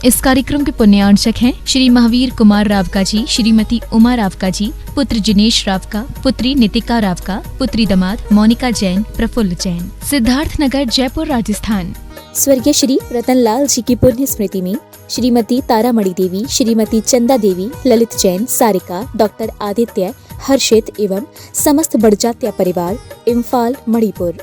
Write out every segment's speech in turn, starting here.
इस कार्यक्रम के पुण्यार्चक हैं श्री महावीर कुमार रावका जी, श्रीमती उमा रावका जी, पुत्र जिनेश रावका, पुत्री नितिका रावका, पुत्री दामाद मोनिका जैन, प्रफुल्ल जैन, सिद्धार्थ नगर, जयपुर, राजस्थान। स्वर्गीय श्री रतनलाल जी की पुण्य स्मृति में श्रीमती तारामणि देवी, श्रीमती चंदा देवी, ललित जैन, सारिका, डॉक्टर आदित्य, हर्षित एवं समस्त बड़जात्या परिवार, इम्फाल, मणिपुर।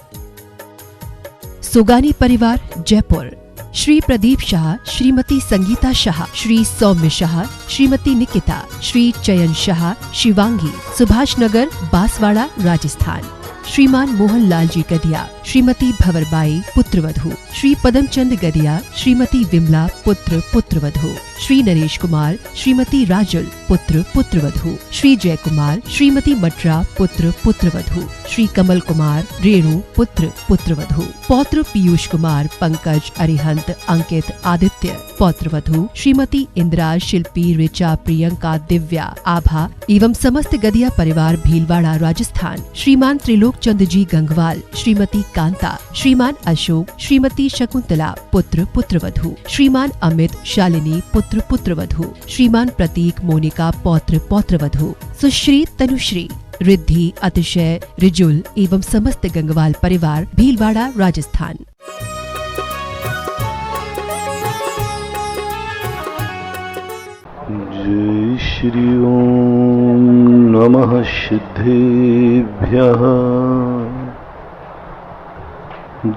सुगानी परिवार, जयपुर। श्री प्रदीप शाह, श्रीमती संगीता शाह, श्री सौम्य शाह, श्रीमती निकिता, श्री चयन शाह, शिवांगी, सुभाष नगर, बांसवाड़ा, राजस्थान। श्रीमान मोहन लाल जी गदिया, श्रीमती भंवरबाई, पुत्रवधू। श्री पदमचंद गदिया, श्रीमती विमला, पुत्र पुत्रवधू। श्री नरेश कुमार, श्रीमती राजुल, पुत्र पुत्रवधू। श्री जय कुमार, श्रीमती मटरा, पुत्र पुत्रवधू। श्री कमल कुमार, रेणु, पुत्र पुत्रवधू। पौत्र पीयूष कुमार, पंकज, अरिहंत, अंकित, आदित्य, पौत्रवधू। श्रीमती इंदिरा, शिल्पी, ऋचा, प्रियंका, दिव्या, आभा एवं समस्त गदिया परिवार, भीलवाड़ा, राजस्थान। श्रीमान त्रिलोक चंद जी गंगवाल, श्रीमती कांता, श्रीमान अशोक, श्रीमती शकुंतला, पुत्र पुत्रवधू। श्रीमान अमित, शालिनी, पुत्र पुत्रवधू। श्रीमान प्रतीक, मोनिका, पौत्र पौत्रवधू। सुश्री तनुश्री, रिद्धि, अतिशय, रिजुल एवं समस्त गंगवाल परिवार, भीलवाड़ा, राजस्थान। जय श्री ओम नमः सिद्धेभ्यः।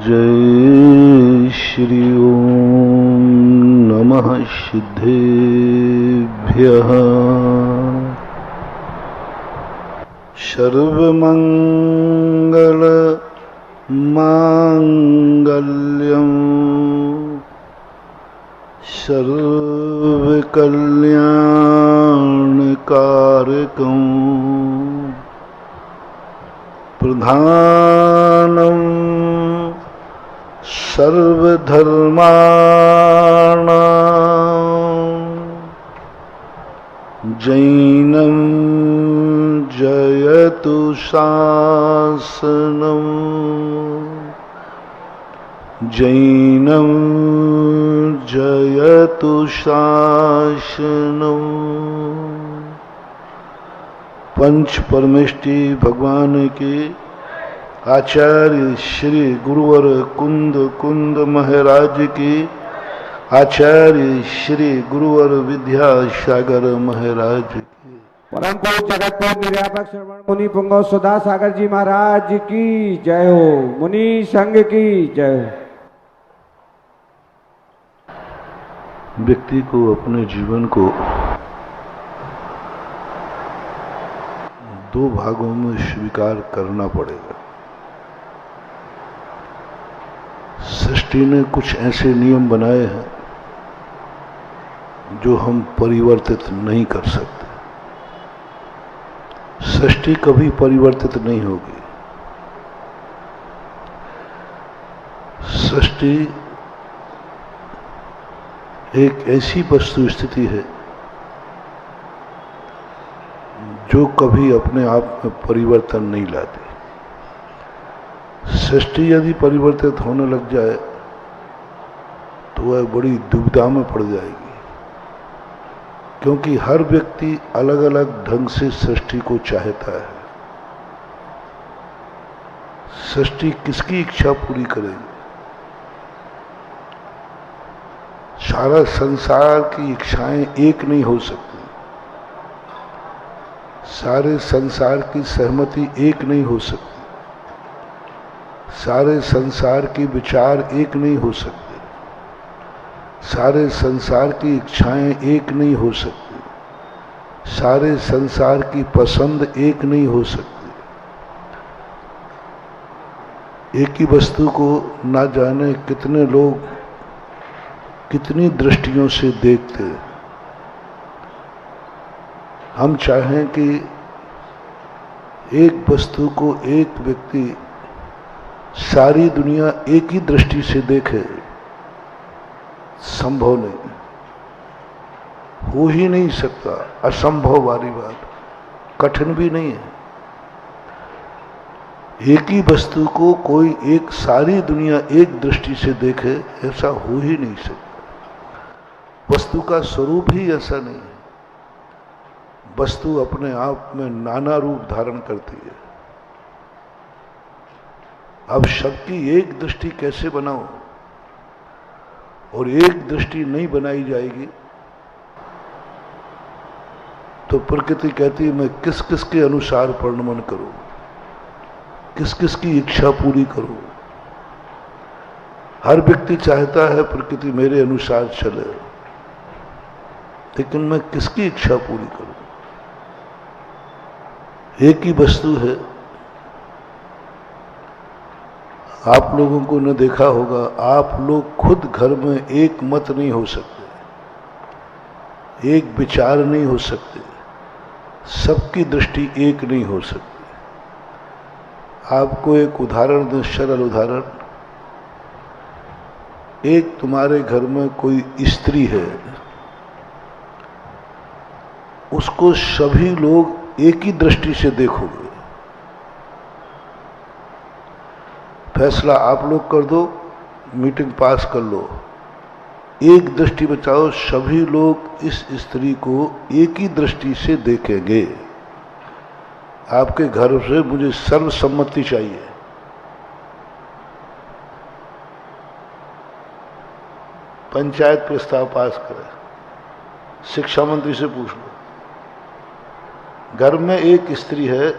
जय श्री ओम नमः सिद्धेभ्यः। सर्वमंगल मांगल्यं सर्वकल्याणकारकं प्रधानं सर्वधर्माणां जैनं जयतु शासनं। जैनं जयतु शासनं। पंच परमेष्टि भगवान के आचार्य श्री गुरुवर कुंद कुंद महाराज की, आचार्य श्री गुरुवर विद्यासागर महाराज की, परम पूज्य जगतपुर निर्यापक श्रवण मुनि पुंगव सुधा सागर जी महाराज की जय हो। मुनि संघ की जय हो। व्यक्ति को अपने जीवन को दो भागों में स्वीकार करना पड़ेगा। सृष्टि ने कुछ ऐसे नियम बनाए हैं जो हम परिवर्तित नहीं कर सकते। सृष्टि कभी परिवर्तित नहीं होगी। सृष्टि एक ऐसी वस्तु स्थिति है जो कभी अपने आप में परिवर्तन नहीं लाती। सृष्टि यदि परिवर्तित होने लग जाए तो वह बड़ी दुविधा में पड़ जाएगी, क्योंकि हर व्यक्ति अलग अलग ढंग से सृष्टि को चाहता है। सृष्टि किसकी इच्छा पूरी करेगी? सारा संसार की इच्छाएं एक नहीं हो सकती। सारे संसार की सहमति एक नहीं हो सकती। सारे संसार के विचार एक नहीं हो सकते। सारे संसार की इच्छाएं एक नहीं हो सकती। सारे संसार की पसंद एक नहीं हो सकती। एक ही वस्तु को ना जाने कितने लोग कितनी दृष्टियों से देखते। हम चाहें कि एक वस्तु को एक व्यक्ति सारी दुनिया एक ही दृष्टि से देखे, संभव नहीं, हो ही नहीं सकता। असंभव वाली बात, कठिन भी नहीं है। एक ही वस्तु को कोई एक सारी दुनिया एक दृष्टि से देखे, ऐसा हो ही नहीं सकता। वस्तु का स्वरूप ही ऐसा नहीं है। वस्तु अपने आप में नाना रूप धारण करती है। अब सबकी एक दृष्टि कैसे बनाओ और एक दृष्टि नहीं बनाई जाएगी तो प्रकृति कहती है मैं किस किस के अनुसार परिणमन करूं, किस किस की इच्छा पूरी करूं। हर व्यक्ति चाहता है प्रकृति मेरे अनुसार चले, लेकिन मैं किसकी इच्छा पूरी करूं। एक ही वस्तु है। आप लोगों को न देखा होगा, आप लोग खुद घर में एक मत नहीं हो सकते, एक विचार नहीं हो सकते, सबकी दृष्टि एक नहीं हो सकती। आपको एक उदाहरण दें, सरल उदाहरण। एक तुम्हारे घर में कोई स्त्री है, उसको सभी लोग एक ही दृष्टि से देखोगे। फैसला आप लोग कर दो, मीटिंग पास कर लो, एक दृष्टि बचाओ, सभी लोग इस स्त्री को एक ही दृष्टि से देखेंगे। आपके घर से मुझे सर्वसम्मति चाहिए। पंचायत प्रस्ताव पास करे, शिक्षा मंत्री से पूछ लो। घर में एक स्त्री है,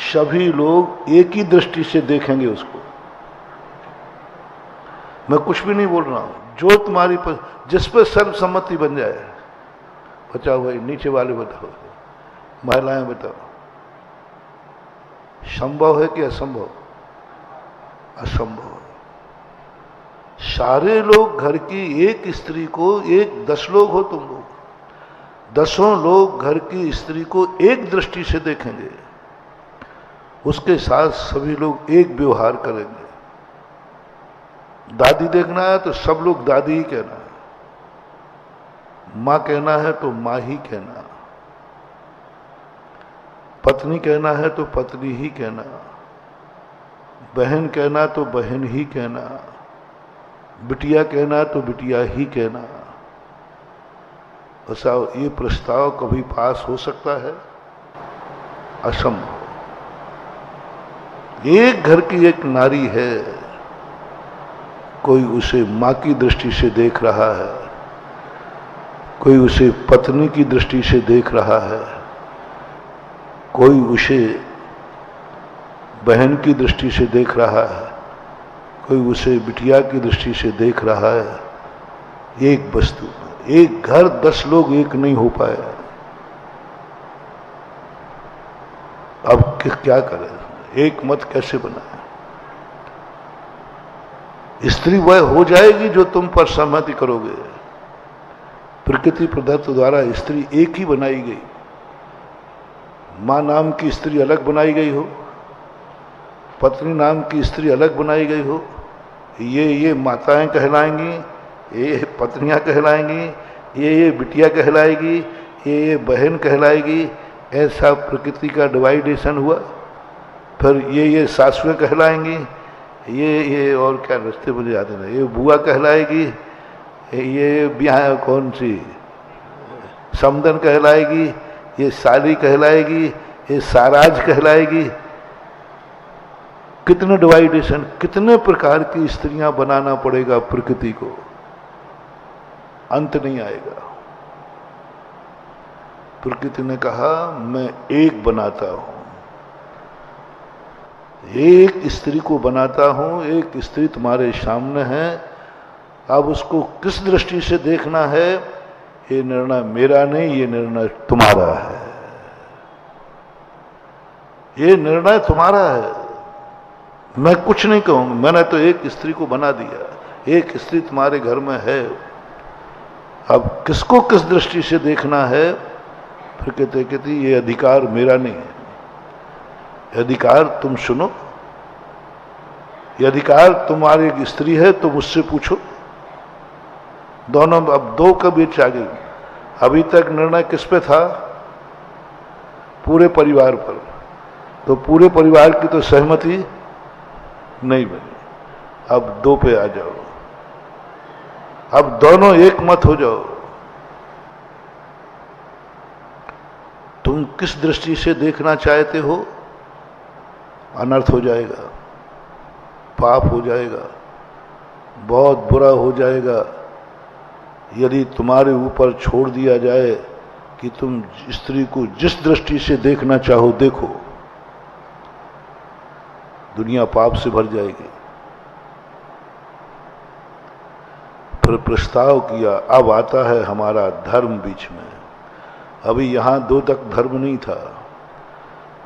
सभी लोग एक ही दृष्टि से देखेंगे उसको। मैं कुछ भी नहीं बोल रहा हूं, जो तुम्हारी जिस पर सर्वसम्मति बन जाए। बताओ भाई, नीचे वाले बताओ, महिलाएं बताओ, संभव है कि असंभव? असंभव। सारे लोग घर की एक स्त्री को, एक 10 लोग हो तुम लोग, 10 लोग घर की स्त्री को एक दृष्टि से देखेंगे, उसके साथ सभी लोग एक व्यवहार करेंगे। दादी देखना है तो सब लोग दादी ही कहना है, मां कहना है तो मां ही कहना, पत्नी कहना है तो पत्नी ही कहना, बहन कहना तो बहन ही कहना, बिटिया कहना तो बिटिया ही कहना। ऐसा ये प्रस्ताव कभी पास हो सकता है? असंभव। एक घर की एक नारी है, कोई उसे मां की दृष्टि से देख रहा है, कोई उसे पत्नी की दृष्टि से देख रहा है, कोई उसे बहन की दृष्टि से देख रहा है, कोई उसे बिटिया की दृष्टि से देख रहा है। एक वस्तु, एक घर 10 लोग एक नहीं हो पाए। अब क्या करें? एक मत कैसे बनाए? स्त्री वह हो जाएगी जो तुम पर सहमति करोगे। प्रकृति प्रदत्त द्वारा स्त्री एक ही बनाई गई। मां नाम की स्त्री अलग बनाई गई हो, पत्नी नाम की स्त्री अलग बनाई गई हो, ये माताएं कहलाएंगी, ये पत्नियां कहलाएंगी, ये बिटिया कहलाएगी, ये बहन कहलाएगी। ऐसा प्रकृति का डिवाइडेशन हुआ। फिर ये सासुएं कहलाएंगी, ये और क्या रिश्ते मुझे याद नहीं, ये बुआ कहलाएगी, ये ब्याह कौन सी समदन कहलाएगी, ये साली कहलाएगी, ये साराज कहलाएगी। कितने डिवाइडेशन, कितने प्रकार की स्त्रियां बनाना पड़ेगा प्रकृति को, अंत नहीं आएगा। प्रकृति ने कहा मैं एक बनाता हूं, एक स्त्री को बनाता हूं, एक स्त्री तुम्हारे सामने है। अब उसको किस दृष्टि से देखना है, ये निर्णय मेरा नहीं, ये निर्णय तुम्हारा है। ये निर्णय तुम्हारा है, मैं कुछ नहीं कहूंगा। मैंने तो एक स्त्री को बना दिया, एक स्त्री तुम्हारे घर में है। अब किसको किस दृष्टि से देखना है, फिर कहते ये अधिकार मेरा नहीं है। अधिकार तुम सुनो, ये अधिकार तुम्हारी एक स्त्री है, तुम उससे पूछो। दोनों अब दो के बीच आ गई। अभी तक निर्णय किस पे था? पूरे परिवार पर। तो पूरे परिवार की तो सहमति नहीं बनी। अब दो पे आ जाओ, अब दोनों एक मत हो जाओ। किस दृष्टि से देखना चाहते हो, अनर्थ हो जाएगा, पाप हो जाएगा, बहुत बुरा हो जाएगा यदि तुम्हारे ऊपर छोड़ दिया जाए कि तुम स्त्री को जिस दृष्टि से देखना चाहो देखो। दुनिया पाप से भर जाएगी। फिर प्रस्ताव किया, अब आता है हमारा धर्म बीच में। अभी यहां दो तक धर्म नहीं था,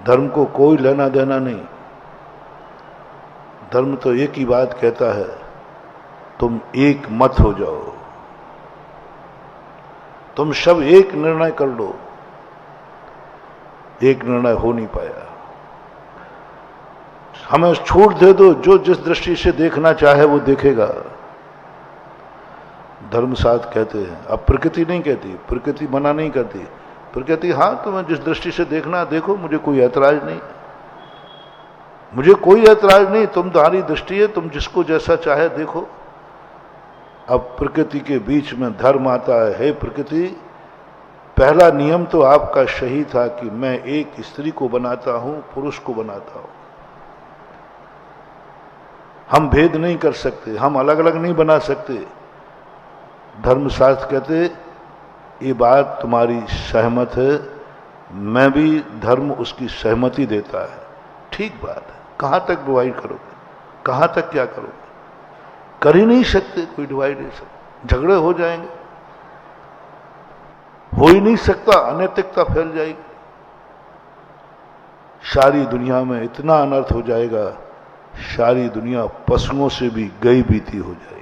धर्म को कोई लेना देना नहीं। धर्म तो एक ही बात कहता है, तुम एक मत हो जाओ, तुम सब एक निर्णय कर लो। एक निर्णय हो नहीं पाया। हमें छूट दे दो, जो जिस दृष्टि से देखना चाहे वो देखेगा। धर्मशास्त्र कहते हैं, अब प्रकृति नहीं कहती, प्रकृति मना नहीं करती। प्रकृति हाँ तुम्हें जिस दृष्टि से देखना देखो, मुझे कोई ऐतराज नहीं, मुझे कोई ऐतराज नहीं, तुम्हारी दृष्टि है, तुम जिसको जैसा चाहे देखो। अब प्रकृति के बीच में धर्म आता है। हे प्रकृति, पहला नियम तो आपका सही था कि मैं एक स्त्री को बनाता हूं, पुरुष को बनाता हूं। हम भेद नहीं कर सकते, हम अलग अलग नहीं बना सकते। धर्मशास्त्र कहते ये बात तुम्हारी सहमत है, मैं भी धर्म उसकी सहमति देता है। ठीक बात है, कहां तक डिवाइड करोगे, कहां तक क्या करोगे? कर ही नहीं सकते कोई डिवाइडेशन, झगड़े हो जाएंगे, हो ही नहीं सकता, अनैतिकता फैल जाएगी। सारी दुनिया में इतना अनर्थ हो जाएगा, सारी दुनिया पशुओं से भी गई बीती हो जाएगी।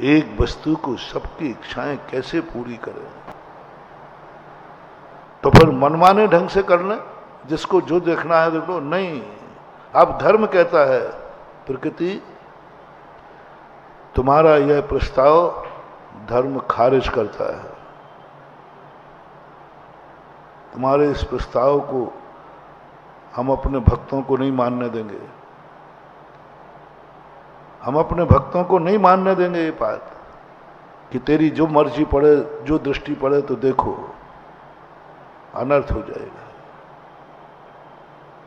एक वस्तु को सबकी इच्छाएं कैसे पूरी करें? तो फिर मनमाने ढंग से कर लें, जिसको जो देखना है देख लो। नहीं, अब धर्म कहता है प्रकृति तुम्हारा यह प्रस्ताव धर्म खारिज करता है। तुम्हारे इस प्रस्ताव को हम अपने भक्तों को नहीं मानने देंगे, हम अपने भक्तों को नहीं मानने देंगे ये बात कि तेरी जो मर्जी पड़े, जो दृष्टि पड़े तो देखो। अनर्थ हो जाएगा,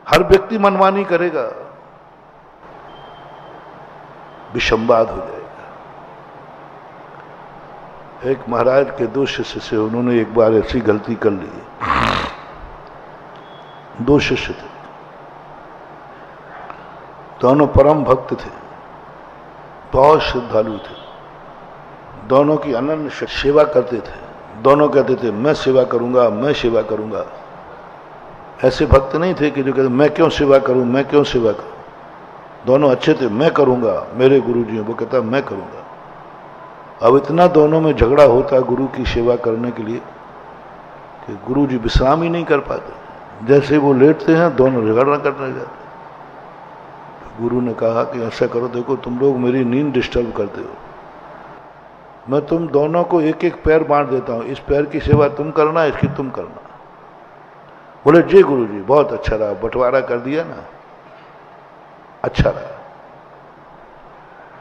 हर व्यक्ति मनमानी करेगा, विसंवाद हो जाएगा। एक महाराज के दो शिष्य से, उन्होंने एक बार ऐसी गलती कर ली। दो शिष्य थे, दोनों परम भक्त थे, बहुत श्रद्धालु थे, दोनों की अनन्य सेवा करते थे। दोनों कहते थे मैं सेवा करूंगा, मैं सेवा करूंगा। ऐसे भक्त नहीं थे कि जो कहते मैं क्यों सेवा करूं, मैं क्यों सेवा करूं। दोनों अच्छे थे, मैं करूंगा, मेरे गुरु जी हैं, वो कहता मैं करूंगा। अब इतना दोनों में झगड़ा होता गुरु की सेवा करने के लिए कि गुरु जी विश्राम ही नहीं कर पाते। जैसे वो लेटते हैं दोनों झगड़ा करने जाते। गुरु ने कहा कि ऐसा करो, देखो तुम लोग मेरी नींद डिस्टर्ब करते हो, मैं तुम दोनों को एक एक पैर बांट देता हूं, इस पैर की सेवा तुम करना, इसकी तुम करना। बोले जी गुरु जी, बहुत अच्छा रहा, बंटवारा कर दिया ना, अच्छा रहा।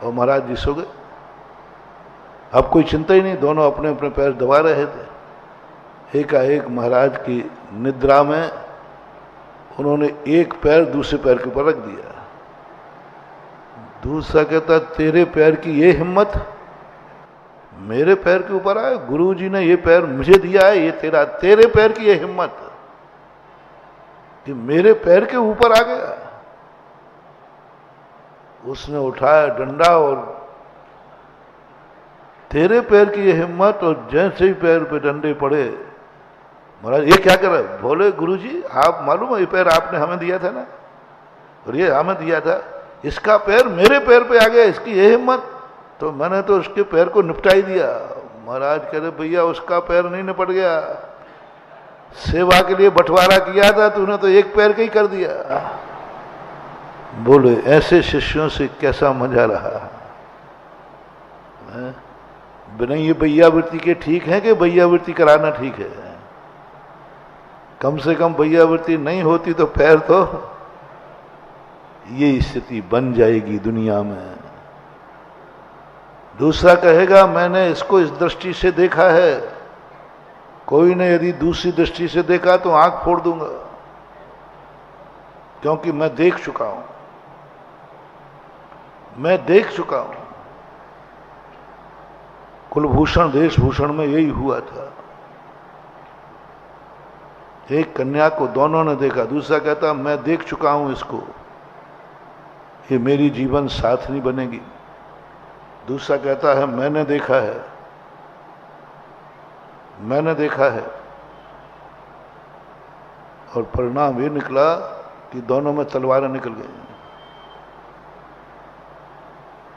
और महाराज जी सो गए। अब कोई चिंता ही नहीं, दोनों अपने अपने पैर दबा रहे थे। एकाएक महाराज की निद्रा में उन्होंने एक पैर दूसरे पैर के ऊपर रख दिया। दूसरा कहता तेरे पैर की ये हिम्मत मेरे पैर के ऊपर आए, गुरु जी ने ये पैर मुझे दिया है, ये तेरा, तेरे पैर की ये हिम्मत कि मेरे पैर के ऊपर आ गया। उसने उठाया डंडा और तेरे पैर की ये हिम्मत, और जैसे ही पैर पे डंडे पड़े, महाराज ये क्या कर रहा है? बोले गुरुजी आप मालूम है ये पैर आपने हमें दिया था ना, और ये हमें दिया था, इसका पैर मेरे पैर पे आ गया, इसकी ये हिम्मत, तो मैंने तो उसके पैर को निपटा ही दिया। महाराज कह रहे भैया उसका पैर नहीं निपट गया, सेवा के लिए बंटवारा किया था तूने तो एक पैर का ही कर दिया। बोले ऐसे शिष्यों से कैसा मजा रहा। बिना ये भैयावृत्ति के ठीक है कि भैयावृत्ति कराना ठीक है? कम से कम भैयावृत्ति नहीं होती तो पैर तो, ये स्थिति बन जाएगी दुनिया में। दूसरा कहेगा मैंने इसको इस दृष्टि से देखा है, कोई ने यदि दूसरी दृष्टि से देखा तो आंख फोड़ दूंगा, क्योंकि मैं देख चुका हूं, मैं देख चुका हूं। कुलभूषण देशभूषण में यही हुआ था। एक कन्या को दोनों ने देखा, दूसरा कहता मैं देख चुका हूं इसको, ये मेरी जीवन साथनी बनेगी। दूसरा कहता है मैंने देखा है, मैंने देखा है। और परिणाम ये निकला कि दोनों में तलवारें निकल गई।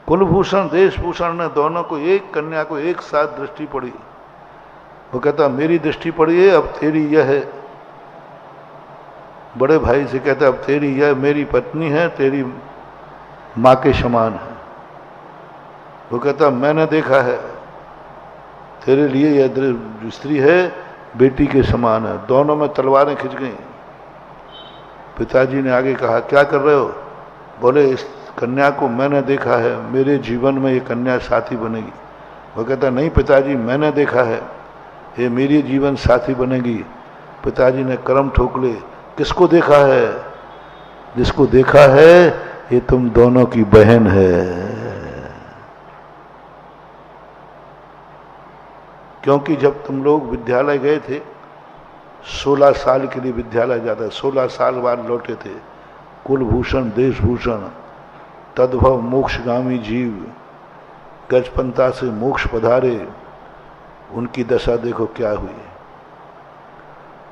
कुलभूषण देशभूषण ने दोनों को, एक कन्या को एक साथ दृष्टि पड़ी। वो कहता मेरी दृष्टि पड़ी है, अब तेरी यह है। बड़े भाई से कहता अब तेरी यह मेरी पत्नी है, तेरी मां के समान है। वो कहता मैंने देखा है, तेरे लिए यह जो स्त्री है बेटी के समान है। दोनों में तलवारें खिंच गई। पिताजी ने आगे कहा क्या कर रहे हो? बोले इस कन्या को मैंने देखा है, मेरे जीवन में ये कन्या साथी बनेगी। वो कहता नहीं पिताजी मैंने देखा है, ये मेरी जीवन साथी बनेगी। पिताजी ने कर्म ठोक ले। किसको देखा है? जिसको देखा है ये तुम दोनों की बहन है। क्योंकि जब तुम लोग विद्यालय गए थे, 16 साल के लिए विद्यालय जाता, 16 साल बाद लौटे थे। कुलभूषण देशभूषण तद्भव मोक्षगामी जीव, गजपंता से मोक्ष पधारे, उनकी दशा देखो क्या हुई।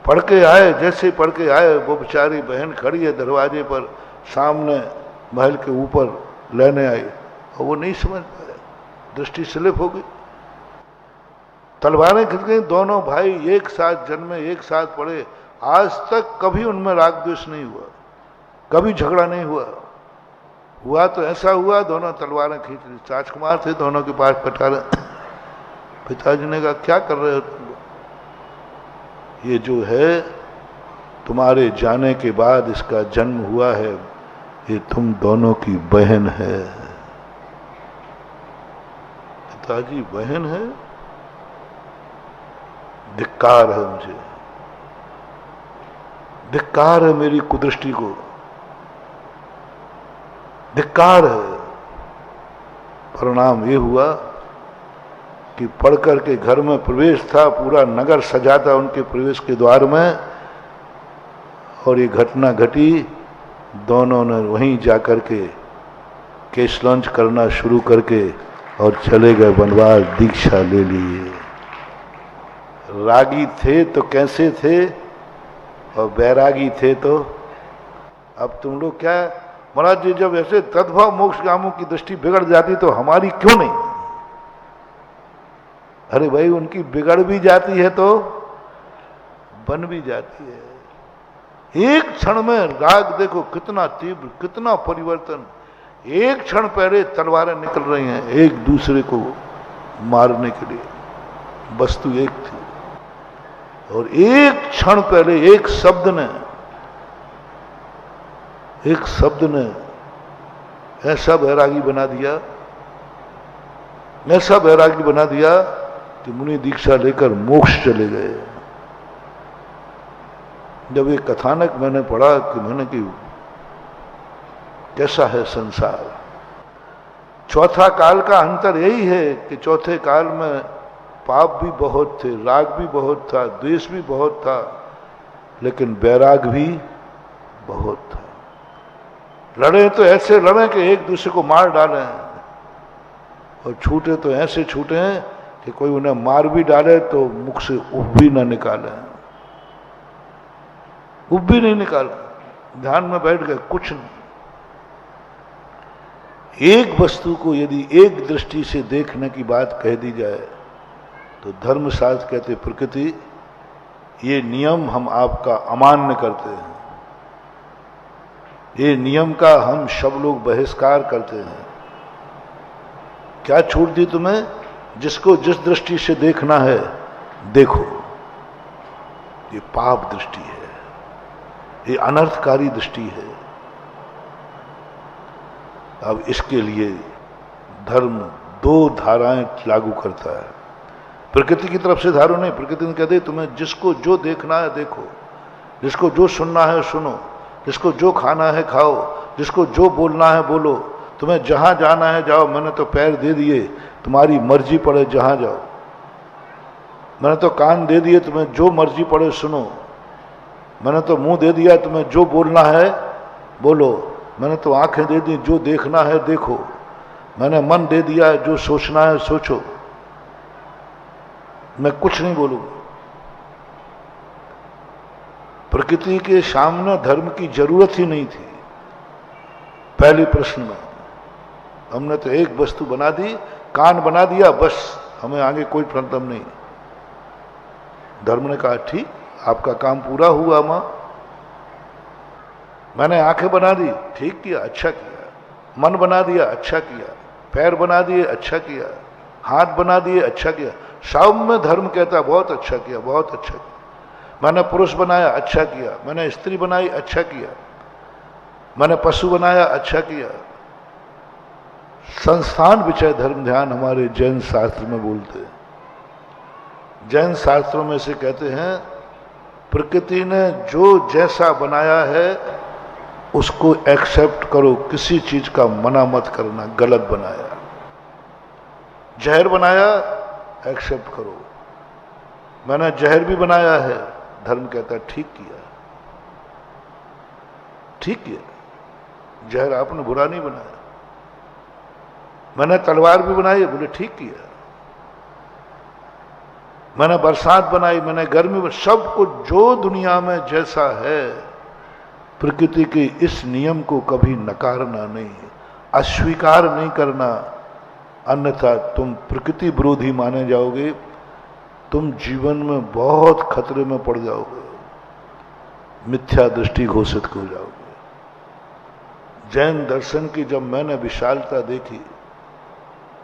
पढ़ के आए, जैसे पढ़ के आए वो बेचारी बहन खड़ी है दरवाजे पर, सामने महल के ऊपर लेने आई, और वो नहीं समझ पाया, दृष्टि स्लिप हो गई। तलवारें खिंच गई। दोनों भाई एक साथ जन्मे, एक साथ पढ़े, आज तक कभी उनमें राग द्वेष नहीं हुआ, कभी झगड़ा नहीं हुआ। हुआ तो ऐसा हुआ दोनों तलवारें खींच ली। राजकुमार थे, दोनों के पास कटारे। पिताजी ने कहा क्या कर रहे हो तुम? ये जो है तुम्हारे जाने के बाद इसका जन्म हुआ है, ये तुम दोनों की बहन है। पिताजी बहन है? धिक्कार है मुझे, धिक्कार है मेरी कुदृष्टि को, धिक्कार है। परिणाम ये हुआ कि पढ़कर के घर में प्रवेश था, पूरा नगर सजा था उनके प्रवेश के द्वार में, और ये घटना घटी। दोनों ने वहीं जाकर के केश लॉन्च करना शुरू करके और चले गए वनवास, दीक्षा ले लिए। रागी थे तो कैसे थे, और बैरागी थे तो अब तुम लोग क्या? महाराज जी जब ऐसे तद्भव मोक्षगामों की दृष्टि बिगड़ जाती तो हमारी क्यों नहीं? अरे भाई उनकी बिगड़ भी जाती है तो बन भी जाती है। एक क्षण में राग देखो कितना तीव्र, कितना परिवर्तन। एक क्षण पहले तलवारें निकल रही हैं एक दूसरे को मारने के लिए, वस्तु एक थी, और एक क्षण पहले एक शब्द ने ऐसा बैरागी बना दिया, ऐसा बैरागी बना दिया कि मुनि दीक्षा लेकर मोक्ष चले गए। जब ये कथानक मैंने पढ़ा कि मैंने कि कैसा है संसार। चौथा काल का अंतर यही है कि चौथे काल में पाप भी बहुत थे, राग भी बहुत था, द्वेष भी बहुत था, लेकिन बैराग भी बहुत था। लड़े तो ऐसे लड़े कि एक दूसरे को मार डालें, और छूटे तो ऐसे छूटे हैं कि कोई उन्हें मार भी डाले तो मुख से उफ भी ना निकाले, उफ भी नहीं निकाले, ध्यान में बैठ गए, कुछ नहीं। एक वस्तु को यदि एक दृष्टि से देखने की बात कह दी जाए तो धर्मशास्त्र कहते प्रकृति ये नियम हम आपका अमान्य करते हैं, ये नियम का हम सब लोग बहिष्कार करते हैं। क्या छूट दी तुम्हें? जिसको जिस दृष्टि से देखना है देखो। ये पाप दृष्टि है, ये अनर्थकारी दृष्टि है। अब इसके लिए धर्म दो धाराएं लागू करता है। प्रकृति की तरफ से धारो नहीं। प्रकृति ने कह दे तुम्हें जिसको जो देखना है देखो, जिसको जो सुनना है सुनो, जिसको जो खाना है खाओ, जिसको जो बोलना है बोलो, तुम्हें जहां जाना है जाओ। मैंने तो पैर दे दिए, तुम्हारी मर्जी पड़े जहां जाओ। मैंने तो कान दे दिए, तुम्हें जो मर्जी पड़े सुनो। मैंने तो मुंह दे दिया, तुम्हें जो बोलना है बोलो। मैंने तो आंखें दे दी, जो देखना है देखो। मैंने मन दे दिया, जो सोचना है सोचो। मैं कुछ नहीं बोलूंगा। प्रकृति के सामने धर्म की जरूरत ही नहीं थी। पहले प्रश्न में हमने तो एक वस्तु बना दी, कान बना दिया, बस हमें आगे कोई प्रॉब्लम नहीं। धर्म ने कहा ठीक, आपका काम पूरा हुआ मां। मैंने आंखें बना दी, ठीक किया, अच्छा किया। मन बना दिया, अच्छा किया। पैर बना दिए, अच्छा किया। हाथ बना दिए, अच्छा किया। सब में धर्म कहता बहुत अच्छा किया, बहुत अच्छा किया। मैंने पुरुष बनाया, अच्छा किया। मैंने स्त्री बनाई, अच्छा किया। मैंने पशु बनाया, अच्छा किया। संस्थान विषय धर्म ध्यान हमारे जैन शास्त्र में बोलते हैं। जैन शास्त्रों में से कहते हैं प्रकृति ने जो जैसा बनाया है उसको एक्सेप्ट करो, किसी चीज का मना मत करना। गलत बनाया, जहर बनाया, एक्सेप्ट करो। मैंने जहर भी बनाया है, धर्म कहता है ठीक किया, ठीक किया। जहर आपने बुरा नहीं बनाया। मैंने तलवार भी बनाई, बोले ठीक किया। मैंने बरसात बनाई, मैंने गर्मी, सब कुछ जो दुनिया में जैसा है प्रकृति के इस नियम को कभी नकारना नहीं, अस्वीकार नहीं करना, अन्यथा तुम प्रकृति विरोधी माने जाओगे। तुम जीवन में बहुत खतरे में पड़ जाओगे, मिथ्या दृष्टि घोषित हो जाओगे। जैन दर्शन की जब मैंने विशालता देखी,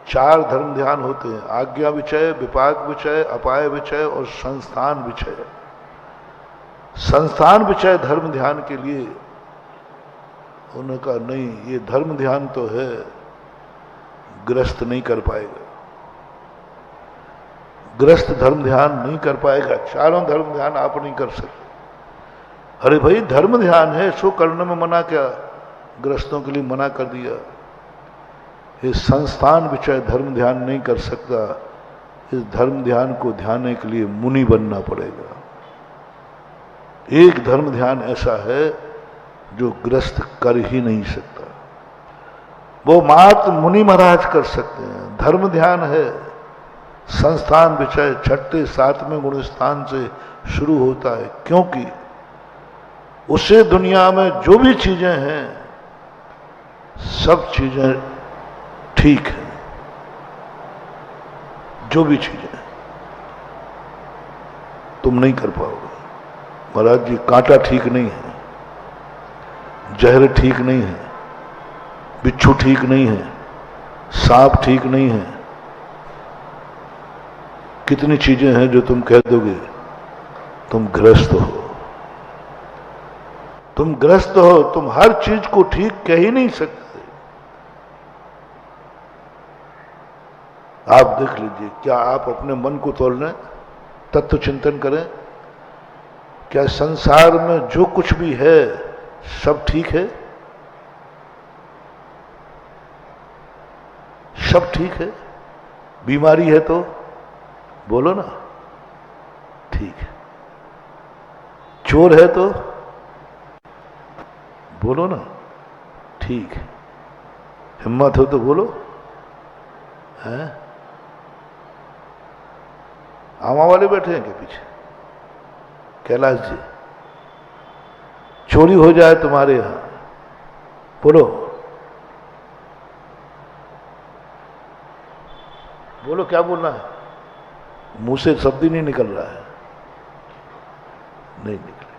4 धर्म ध्यान होते हैं, आज्ञा विचय, विपाक विचय, अपाय विचय और संस्थान विचय। संस्थान विचय धर्म ध्यान के लिए उन्होंने कहा नहीं, ये धर्म ध्यान तो है, गृहस्थ नहीं कर पाएगा। गृहस्थ धर्म ध्यान नहीं कर पाएगा, चारों धर्म ध्यान आप नहीं कर सकते। अरे भाई धर्म ध्यान है, सो करने में मना क्या, गृहस्थों के लिए मना कर दिया। ये संस्थान विषय धर्म ध्यान नहीं कर सकता। इस धर्म ध्यान को ध्यान के लिए मुनि बनना पड़ेगा। एक धर्म ध्यान ऐसा है जो गृहस्थ कर ही नहीं सकता, वो मात्र मुनि महाराज कर सकते हैं। धर्म ध्यान है, संस्थान विषय 6, 7वें गुण स्थान से शुरू होता है, क्योंकि उसे दुनिया में जो भी चीजें हैं सब चीजें ठीक है। जो भी चीजें तुम नहीं कर पाओगे। महाराज जी कांटा ठीक नहीं है, जहर ठीक नहीं है, बिच्छू ठीक नहीं है, सांप ठीक नहीं है। कितनी चीजें हैं जो तुम कह दोगे। तुम गृहस्थ हो, तुम गृहस्थ हो, तुम हर चीज को ठीक कह ही नहीं सकते। आप देख लीजिए, क्या आप अपने मन को तोल लें, तत्व चिंतन करें, क्या संसार में जो कुछ भी है सब ठीक है? सब ठीक है। बीमारी है तो बोलो ना ठीक है, चोर है तो बोलो ना ठीक है, हिम्मत हो तो बोलो है। आमा वाले बैठे हैं क्या पीछे? कैलाश जी, चोरी हो जाए तुम्हारे यहां, बोलो बोलो क्या बोलना है? मुंह से शब्द ही नहीं निकल रहा है। नहीं निकले,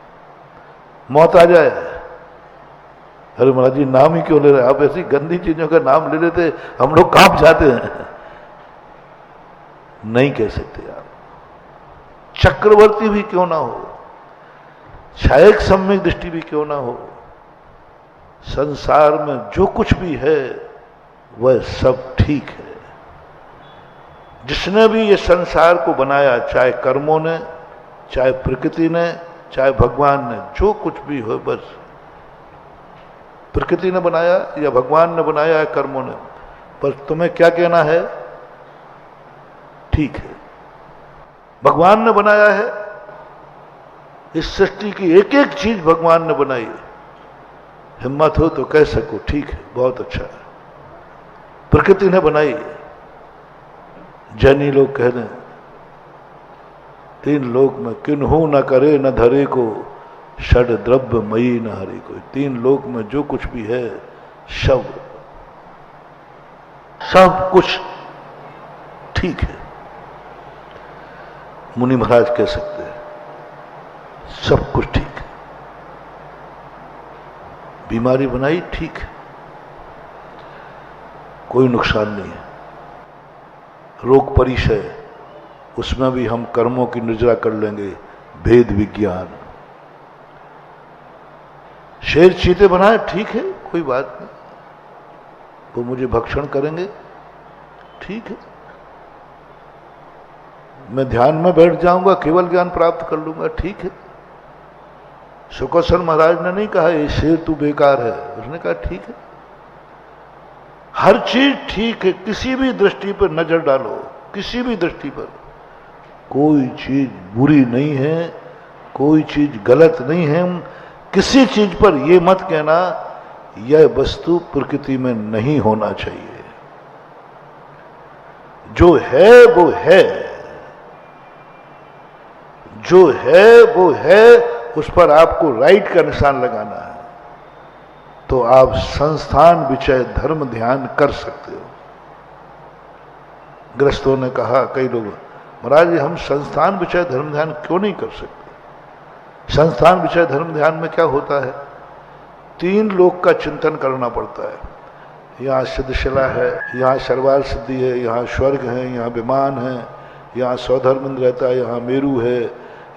मौत आ जाए। अरे महाराज जी नाम ही क्यों ले रहे? आप ऐसी गंदी चीजों का नाम ले लेते हम लोग कांप जाते हैं। नहीं कह सकते आप। चक्रवर्ती भी क्यों ना हो, छायक सम्यक दृष्टि भी क्यों ना हो, संसार में जो कुछ भी है वह सब ठीक है। जिसने भी ये संसार को बनाया, चाहे कर्मों ने, चाहे प्रकृति ने, चाहे भगवान ने, जो कुछ भी हो, बस प्रकृति ने बनाया या भगवान ने बनाया या कर्मों ने, बस तुम्हें क्या कहना है? ठीक है। भगवान ने बनाया है, इस सृष्टि की एक एक चीज भगवान ने बनाई है। हिम्मत हो तो कह सको ठीक है, बहुत अच्छा है। प्रकृति ने बनाई है। जैनी लोग कह दें, तीन लोक में किन्हू न करे न धरे को, षड द्रव्य मयी न हरे को। तीन लोक में जो कुछ भी है, सब कुछ ठीक है। मुनि महाराज कह सकते हैं सब कुछ ठीक है। बीमारी बनाई, ठीक है, कोई नुकसान नहीं है। रोग परिचय, उसमें भी हम कर्मों की निर्जरा कर लेंगे, भेद विज्ञान। शेर चीते बनाए, ठीक है, कोई बात नहीं, वो मुझे भक्षण करेंगे, ठीक है। मैं ध्यान में बैठ जाऊंगा, केवल ज्ञान प्राप्त कर लूंगा, ठीक है। सुकौशल महाराज ने नहीं कहा ये शेर तू बेकार है, उसने कहा ठीक है। हर चीज ठीक है, किसी भी दृष्टि पर नजर डालो, किसी भी दृष्टि पर कोई चीज बुरी नहीं है, कोई चीज गलत नहीं है। किसी चीज पर यह मत कहना यह वस्तु प्रकृति में नहीं होना चाहिए। जो है वो है, जो है वो है, उस पर आपको राइट का निशान लगाना है, तो आप संस्थान विषय धर्म ध्यान कर सकते हो। गृहस्थों ने कहा, कई लोग, महाराज हम संस्थान विषय धर्म ध्यान क्यों नहीं कर सकते? संस्थान विषय धर्म ध्यान में क्या होता है? तीन लोक का चिंतन करना पड़ता है। यहाँ सिद्धशिला है, यहाँ सर्वार सिद्धि है, यहाँ स्वर्ग है, यहाँ विमान है, यहाँ सौधर्म रहता है, यहाँ मेरू है,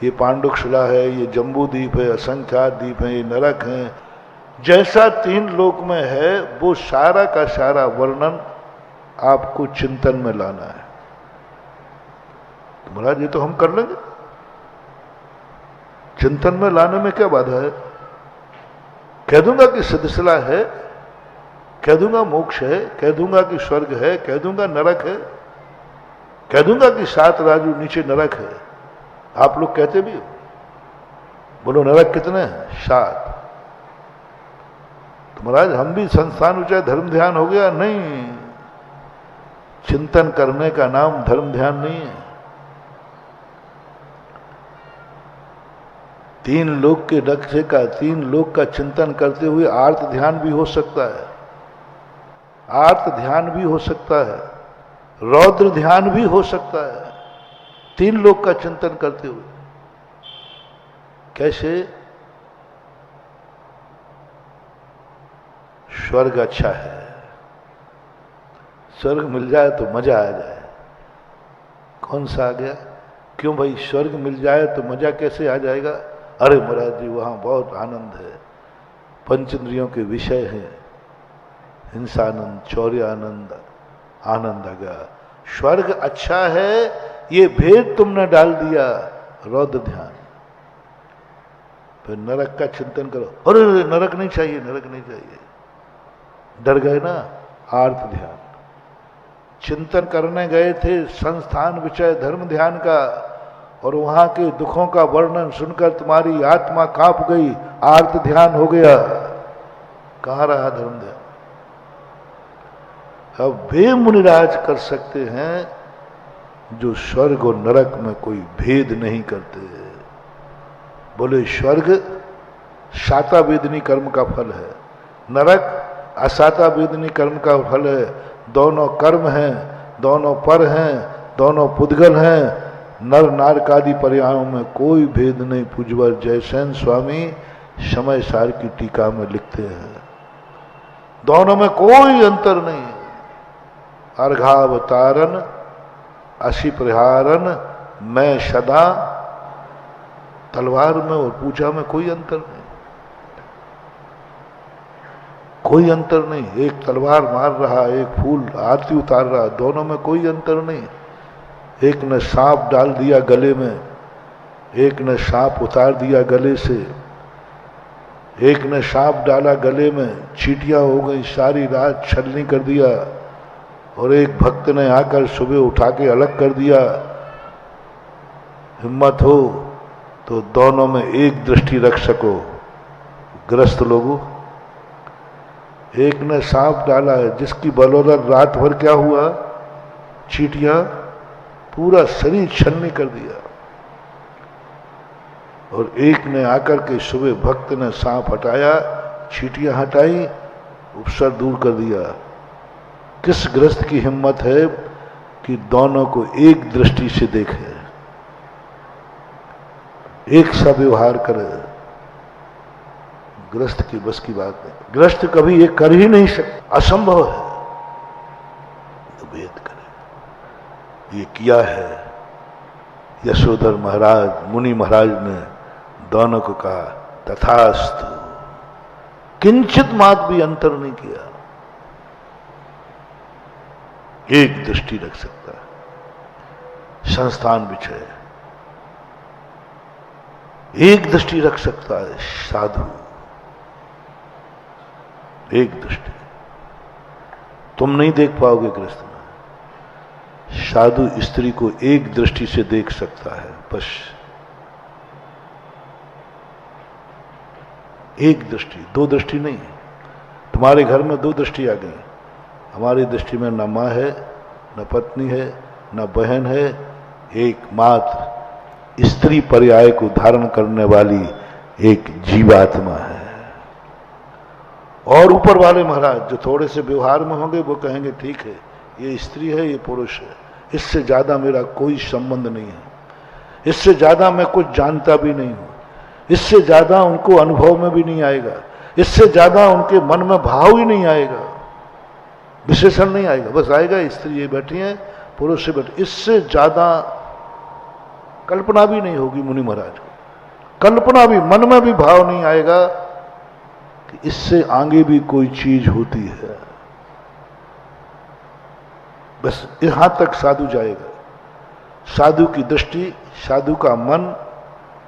ये पांडुकशिला है, ये जम्बूद्वीप है, असंख्यात द्वीप है, ये नरक है। जैसा तीन लोक में है वो सारा का सारा वर्णन आपको चिंतन में लाना है। तो महाराज ये तो हम कर लेंगे, चिंतन में लाने में क्या बाधा है? कह दूंगा कि सिद्धशिला है, कह दूंगा मोक्ष है, कह दूंगा कि स्वर्ग है, कह दूंगा नरक है, कह दूंगा कि 7 राजू नीचे नरक है। आप लोग कहते भी हो, बोलो नरक कितने हैं? 7। तो महाराज हम भी संस्थान ऊंचा धर्म ध्यान हो गया? नहीं, चिंतन करने का नाम धर्म ध्यान नहीं है। तीन लोक के लक्ष्य का, तीन लोक का चिंतन करते हुए आर्त ध्यान भी हो सकता है, आर्त ध्यान भी हो सकता है, रौद्र ध्यान भी हो सकता है, तीन लोक का चिंतन करते हुए। कैसे? स्वर्ग अच्छा है, स्वर्ग मिल जाए तो मजा आ जाए। कौन सा आ गया? क्यों भाई, स्वर्ग मिल जाए तो मजा कैसे आ जाएगा? अरे महाराज जी वहां बहुत आनंद है, पंचेंद्रियों के विषय है, हिंसानंद, चौर्यानंद, आनंद आ गया। स्वर्ग अच्छा है, ये भेद तुमने डाल दिया, रौद्र ध्यान। फिर नरक का चिंतन करो, अरे नरक नहीं चाहिए, नरक नहीं चाहिए, डर गए ना, आर्त ध्यान। चिंतन करने गए थे संस्थान विषय धर्म ध्यान का, और वहां के दुखों का वर्णन सुनकर तुम्हारी आत्मा कांप गई, आर्त ध्यान हो गया। कहां रहा धर्म ध्यान? अब वे मुनिराज कर सकते हैं जो स्वर्ग और नरक में कोई भेद नहीं करते। बोले स्वर्ग शाता वेदनी कर्म का फल है, नरक असाता वेदनी कर्म का फल है। दोनों कर्म हैं, दोनों पर हैं, दोनों पुद्गल हैं। नर नारकादि पर्यायों में कोई भेद नहीं। पूज्यवर जयसेन स्वामी समय सार की टीका में लिखते हैं, दोनों में कोई अंतर नहीं है। अर्घावतारन असी प्रहारन, मैं सदा, तलवार में और पूजा में कोई अंतर नहीं, कोई अंतर नहीं। एक तलवार मार रहा, एक फूल आरती उतार रहा, दोनों में कोई अंतर नहीं। एक ने सांप डाल दिया गले में, एक ने सांप उतार दिया गले से, एक ने सांप डाला गले में, चींटियां हो गई, सारी रात छलनी कर दिया, और एक भक्त ने आकर सुबह उठा के अलग कर दिया। हिम्मत हो तो दोनों में एक दृष्टि रख सको। ग्रस्त लोगों, एक ने सांप डाला है जिसकी बदौलत रात भर क्या हुआ, चींटियां पूरा शरीर छलनी कर दिया, और एक ने आकर के सुबह भक्त ने सांप हटाया, चींटियां हटाई, उपसर दूर कर दिया। किस ग्रस्त की हिम्मत है कि दोनों को एक दृष्टि से देखे, एक सा व्यवहार करे? ग्रस्त की बस की बात नहीं। ग्रस्त कभी ये कर ही नहीं सकता, असंभव है। तो भेद करे, ये किया है। यशोधर महाराज, मुनि महाराज ने दोनों को कहा तथास्तु, किंचित मात भी अंतर नहीं किया। एक दृष्टि रख सकता है, संस्थान बिछे, एक दृष्टि रख सकता है साधु, एक दृष्टि। तुम नहीं देख पाओगे गृहस्थ में, साधु स्त्री को एक दृष्टि से देख सकता है, बस एक दृष्टि, दो दृष्टि नहीं। तुम्हारे घर में दो दृष्टि आ गई, हमारी दृष्टि में न मां है, न पत्नी है, न बहन है, एकमात्र स्त्री पर्याय को धारण करने वाली एक जीवात्मा है। और ऊपर वाले महाराज जो थोड़े से व्यवहार में होंगे वो कहेंगे ठीक है, ये स्त्री है, ये पुरुष है, इससे ज्यादा मेरा कोई संबंध नहीं है, इससे ज्यादा मैं कुछ जानता भी नहीं हूं, इससे ज्यादा उनको अनुभव में भी नहीं आएगा, इससे ज्यादा उनके मन में भाव ही नहीं आएगा, विशेषण नहीं आएगा, बस आएगा स्त्री ये बैठी है, पुरुष से बैठे, इससे ज्यादा कल्पना भी नहीं होगी मुनि महाराज को, कल्पना भी, मन में भी भाव नहीं आएगा कि इससे आगे भी कोई चीज होती है। बस यहां तक साधु जाएगा। साधु की दृष्टि, साधु का मन,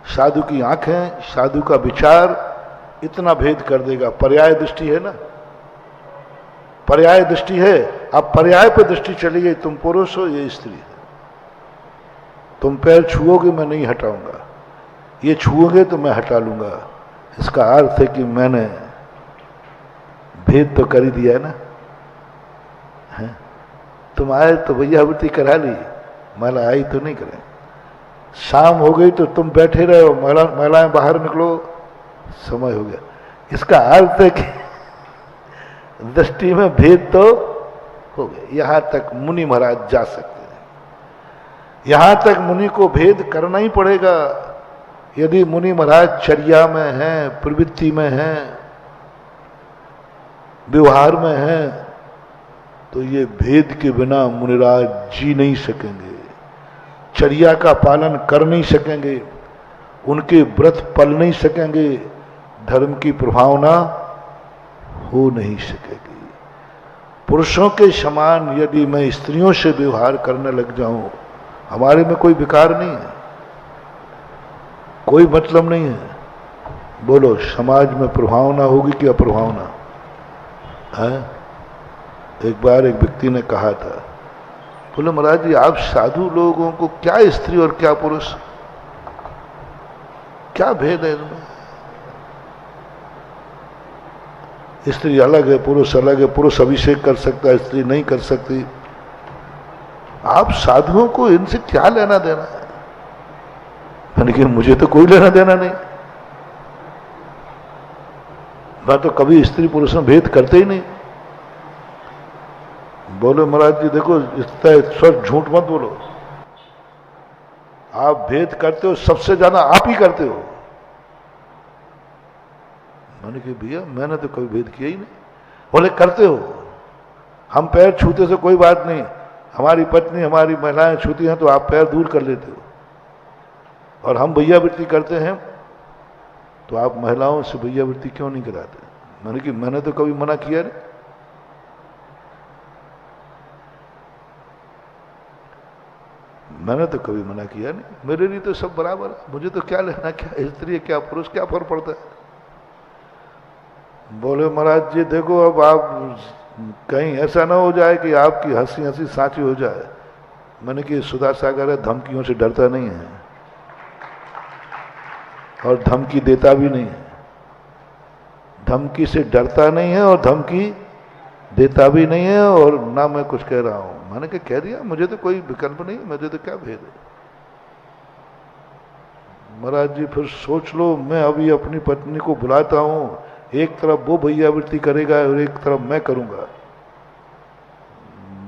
साधु की आंखें, साधु का विचार इतना भेद कर देगा। पर्याय दृष्टि है ना, पर्याय दृष्टि है। अब पर्याय पर दृष्टि चली गई, तुम पुरुष हो, ये स्त्री है, तुम पैर छुओगे मैं नहीं हटाऊंगा, ये छुओगे तो मैं हटा लूंगा। इसका अर्थ है कि मैंने भेद तो कर ही दिया है ना। है? तुम आए तो भैया वृत्ति करा ली, महिला आई तो नहीं करें। शाम हो गई तो तुम बैठे रहो, महिलाएं बाहर निकलो, समय हो गया। इसका अर्थ है कि दृष्टि में भेद तो हो गया। यहां तक मुनि महाराज जा सकते हैं, यहां तक मुनि को भेद करना ही पड़ेगा। यदि मुनि महाराज चर्या में हैं, प्रवृत्ति में हैं, व्यवहार में हैं, तो ये भेद के बिना मुनिराज जी नहीं सकेंगे, चर्या का पालन कर नहीं सकेंगे, उनके व्रत पल नहीं सकेंगे, धर्म की प्रभावना हो नहीं सकेगी। पुरुषों के समान यदि मैं स्त्रियों से व्यवहार करने लग जाऊं, हमारे में कोई विकार नहीं है, कोई मतलब नहीं है। बोलो समाज में प्रभावना होगी कि अप्रभावना है? एक बार एक व्यक्ति ने कहा था, बोले महाराज जी आप साधु लोगों को क्या स्त्री और क्या पुरुष, क्या भेद है इनमें? स्त्री अलग है, पुरुष अलग है, पुरुष अभिषेक कर सकता है, स्त्री नहीं कर सकती। आप साधुओं को इनसे क्या लेना देना है? मैंने कहा मुझे तो कोई लेना देना नहीं, मैं तो कभी स्त्री पुरुष में भेद करते ही नहीं। बोले महाराज जी देखो सच झूठ मत बोलो, आप भेद करते हो, सबसे ज्यादा आप ही करते हो। मैंने कहा भैया मैंने तो कभी भेद किया ही नहीं। बोले करते हो, हम पैर छूते से कोई बात नहीं, हमारी पत्नी हमारी महिलाएं छूती हैं तो आप पैर दूर कर लेते हो, और हम भैया वृत्ति करते हैं तो आप महिलाओं से भैया वृत्ति क्यों नहीं कराते? मैंने कि मैंने तो कभी मना किया नहीं। मैंने तो कभी मना किया नहीं, मेरे लिए तो सब बराबर है, मुझे तो क्या लेना, क्या स्त्री है क्या पुरुष, क्या फर्क पड़ता है। बोले महाराज जी देखो अब आप कहीं ऐसा ना हो जाए कि आपकी हंसी हंसी साची हो जाए। मैंने कि सुधा सागर है, धमकियों से डरता नहीं है और धमकी देता भी नहीं है, धमकी से डरता नहीं है और धमकी देता भी नहीं है, और ना मैं कुछ कह रहा हूं। मैंने कह दिया मुझे तो कोई विकल्प नहीं, मुझे तो क्या भेद है। महाराज जी फिर सोच लो, मैं अभी अपनी पत्नी को बुलाता हूं, एक तरफ वो भैयावृत्ति करेगा और एक तरफ मैं करूंगा।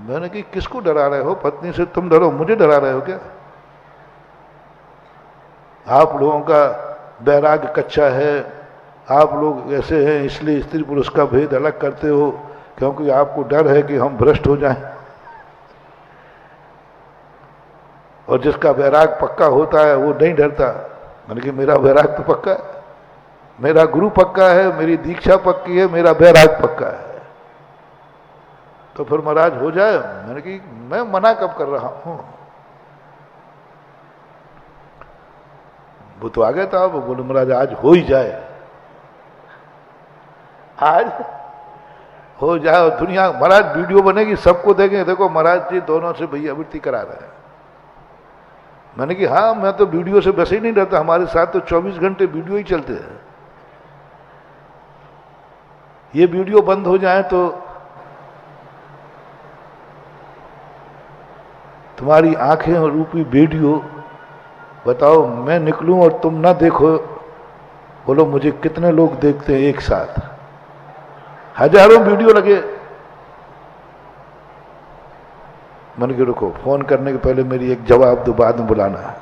मैंने कि किसको डरा रहे हो, पत्नी से तुम डरो, मुझे डरा रहे हो क्या? आप लोगों का वैराग्य कच्चा है, आप लोग ऐसे हैं इसलिए स्त्री पुरुष का भेद अलग करते हो, क्योंकि आपको डर है कि हम भ्रष्ट हो जाएं। और जिसका वैराग पक्का होता है वो नहीं डरता। मैंने कि मेरा वैराग तो पक्का है, मेरा गुरु पक्का है, मेरी दीक्षा पक्की है, मेरा वैराग पक्का है, तो फिर महाराज हो जाए। मैंने कि मैं मना कब कर रहा हूं। वो तो आ गया था, वो बोले महाराज आज हो ही जाए, आज हो जाए और दुनिया, महाराज वीडियो बनेगी सबको देखेंगे, देखो महाराज जी दोनों से भैयावृत्ति करा रहे हैं। मैंने कि हाँ मैं तो वीडियो से वैसे ही नहीं डरता, हमारे साथ तो 24 घंटे वीडियो ही चलते हैं। ये वीडियो बंद हो जाए तो तुम्हारी आंखें रूपी वीडियो, बताओ मैं निकलूं और तुम ना देखो, बोलो मुझे कितने लोग देखते हैं एक साथ, हजारों वीडियो लगे। मैंने कहा रुको, फोन करने के पहले मेरी एक जवाब दो, बाद में बुलाना है।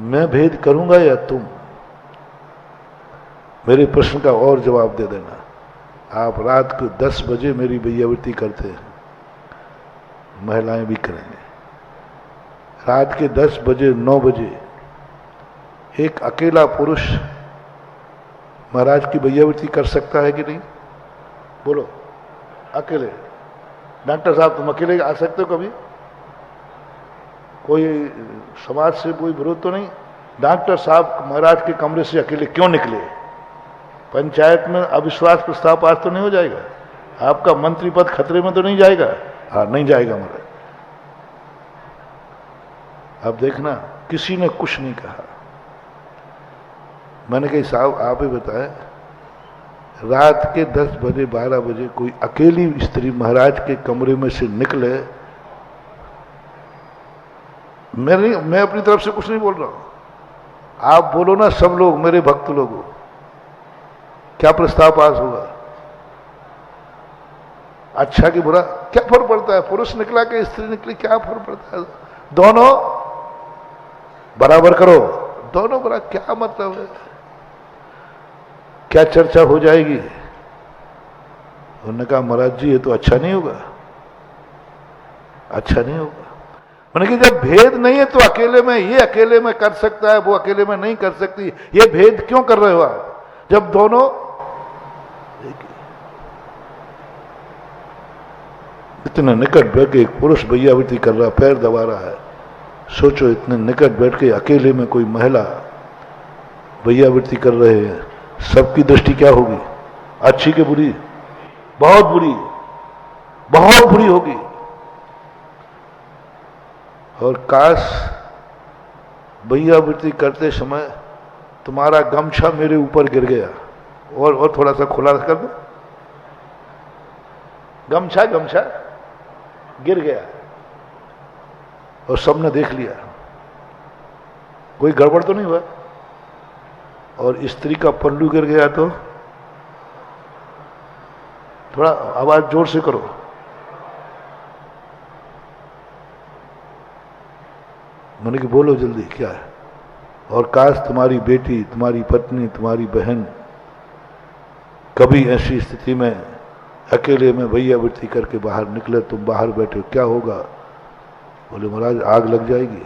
मैं भेद करूंगा या तुम? मेरे प्रश्न का और जवाब दे देना। आप रात को 10 बजे मेरी भैयावृत्ति करते हैं, महिलाएं भी करेंगे। रात के 10 बजे 9 बजे एक अकेला पुरुष महाराज की भैयावृत्ति कर सकता है कि नहीं? बोलो, अकेले? डॉक्टर साहब तुम अकेले आ सकते हो कभी? कोई समाज से कोई विरोध तो नहीं? डॉक्टर साहब महाराज के कमरे से अकेले क्यों निकले? पंचायत में अविश्वास प्रस्ताव पास तो नहीं हो जाएगा? आपका मंत्री पद खतरे में तो नहीं जाएगा? हाँ नहीं जाएगा महाराज। अब देखना, किसी ने कुछ नहीं कहा। मैंने कहा साहब आप ही बताएं, रात के 10 बजे 12 बजे कोई अकेली स्त्री महाराज के कमरे में से निकले, मैं अपनी तरफ से कुछ नहीं बोल रहा हूं, आप बोलो ना सब लोग मेरे भक्त लोगों, क्या प्रस्ताव पास होगा? अच्छा कि बुरा क्या फर्क पड़ता है? पुरुष निकला कि स्त्री निकली, क्या फर्क पड़ता है? दोनों बराबर करो, दोनों बराबर, क्या मतलब है? क्या चर्चा हो जाएगी? उन्होंने कहा महाराज जी ये तो अच्छा नहीं होगा, अच्छा नहीं होगा। मैंने कहा जब भेद नहीं है तो अकेले में, ये अकेले में कर सकता है, वो अकेले में नहीं कर सकती, ये भेद क्यों कर रहे हो आप? जब दोनों इतने निकट बैठ के एक पुरुष भैयावृत्ति कर रहा, पैर दबा रहा है, सोचो इतने निकट बैठ के अकेले में कोई महिला भैयावृत्ति कर रहे हैं, सबकी दृष्टि क्या होगी? अच्छी कि बुरी? बहुत बुरी, बहुत बुरी होगी। और काश भैयावृत्ति करते समय तुम्हारा गमछा मेरे ऊपर गिर गया, और थोड़ा सा खुला कर दो, गमछा गिर गया और सबने देख लिया, कोई गड़बड़ तो नहीं हुआ? और स्त्री का पल्लू गिर गया तो थोड़ा आवाज जोर से करो, मैंने कि बोलो जल्दी क्या है? और काश तुम्हारी बेटी, तुम्हारी पत्नी, तुम्हारी बहन कभी ऐसी स्थिति में अकेले में भैयावृत्ति करके बाहर निकले, तुम बाहर बैठे, क्या होगा? बोले महाराज आग लग जाएगी।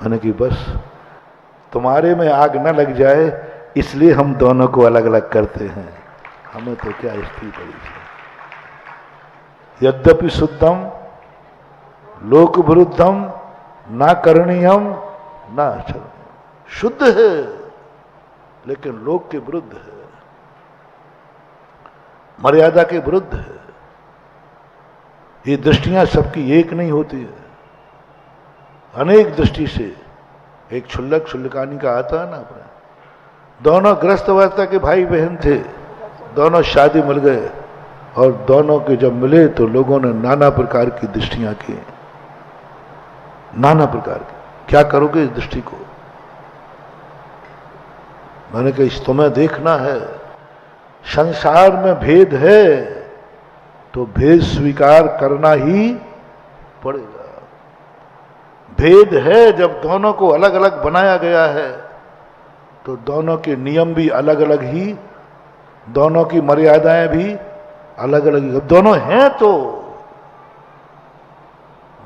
मैंने कि बस तुम्हारे में आग न लग जाए इसलिए हम दोनों को अलग अलग करते हैं, हमें तो क्या स्त्री पड़ी है। यद्यपि शुद्धम लोक विरुद्धम ना करणीयम ना आचरणीयम। शुद्ध है लेकिन लोक के विरुद्ध है, मर्यादा के विरुद्ध है। ये दृष्टियां सबकी एक नहीं होती है, अनेक दृष्टि से। एक क्षुल्लक क्षुल्लकानी का आता है ना अपने, दोनों ग्रस्त अवस्था के भाई बहन थे, दोनों शादी मिल गए और दोनों के जब मिले तो लोगों ने नाना प्रकार की दृष्टियां की, नाना प्रकार की। क्या करोगे इस दृष्टि को? मैंने कहा इस तुम्हें देखना है, संसार में भेद है तो भेद स्वीकार करना ही पड़ेगा। भेद है, जब दोनों को अलग अलग बनाया गया है तो दोनों के नियम भी अलग अलग ही, दोनों की मर्यादाएं भी अलग अलग ही। दोनों हैं तो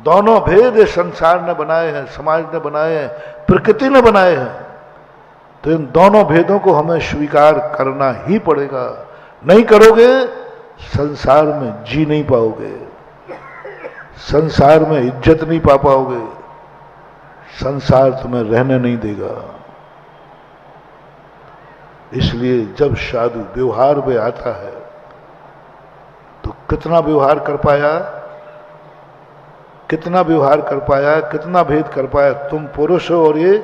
दोनों भेद संसार ने बनाए हैं, समाज ने बनाए हैं, प्रकृति ने बनाए हैं, तो इन दोनों भेदों को हमें स्वीकार करना ही पड़ेगा। नहीं करोगे संसार में जी नहीं पाओगे, संसार में इज्जत नहीं पा पाओगे, संसार तुम्हें रहने नहीं देगा। इसलिए जब साधु व्यवहार में आता है तो कितना व्यवहार कर पाया, कितना व्यवहार कर पाया, कितना भेद कर पाया। तुम पुरुष हो और ये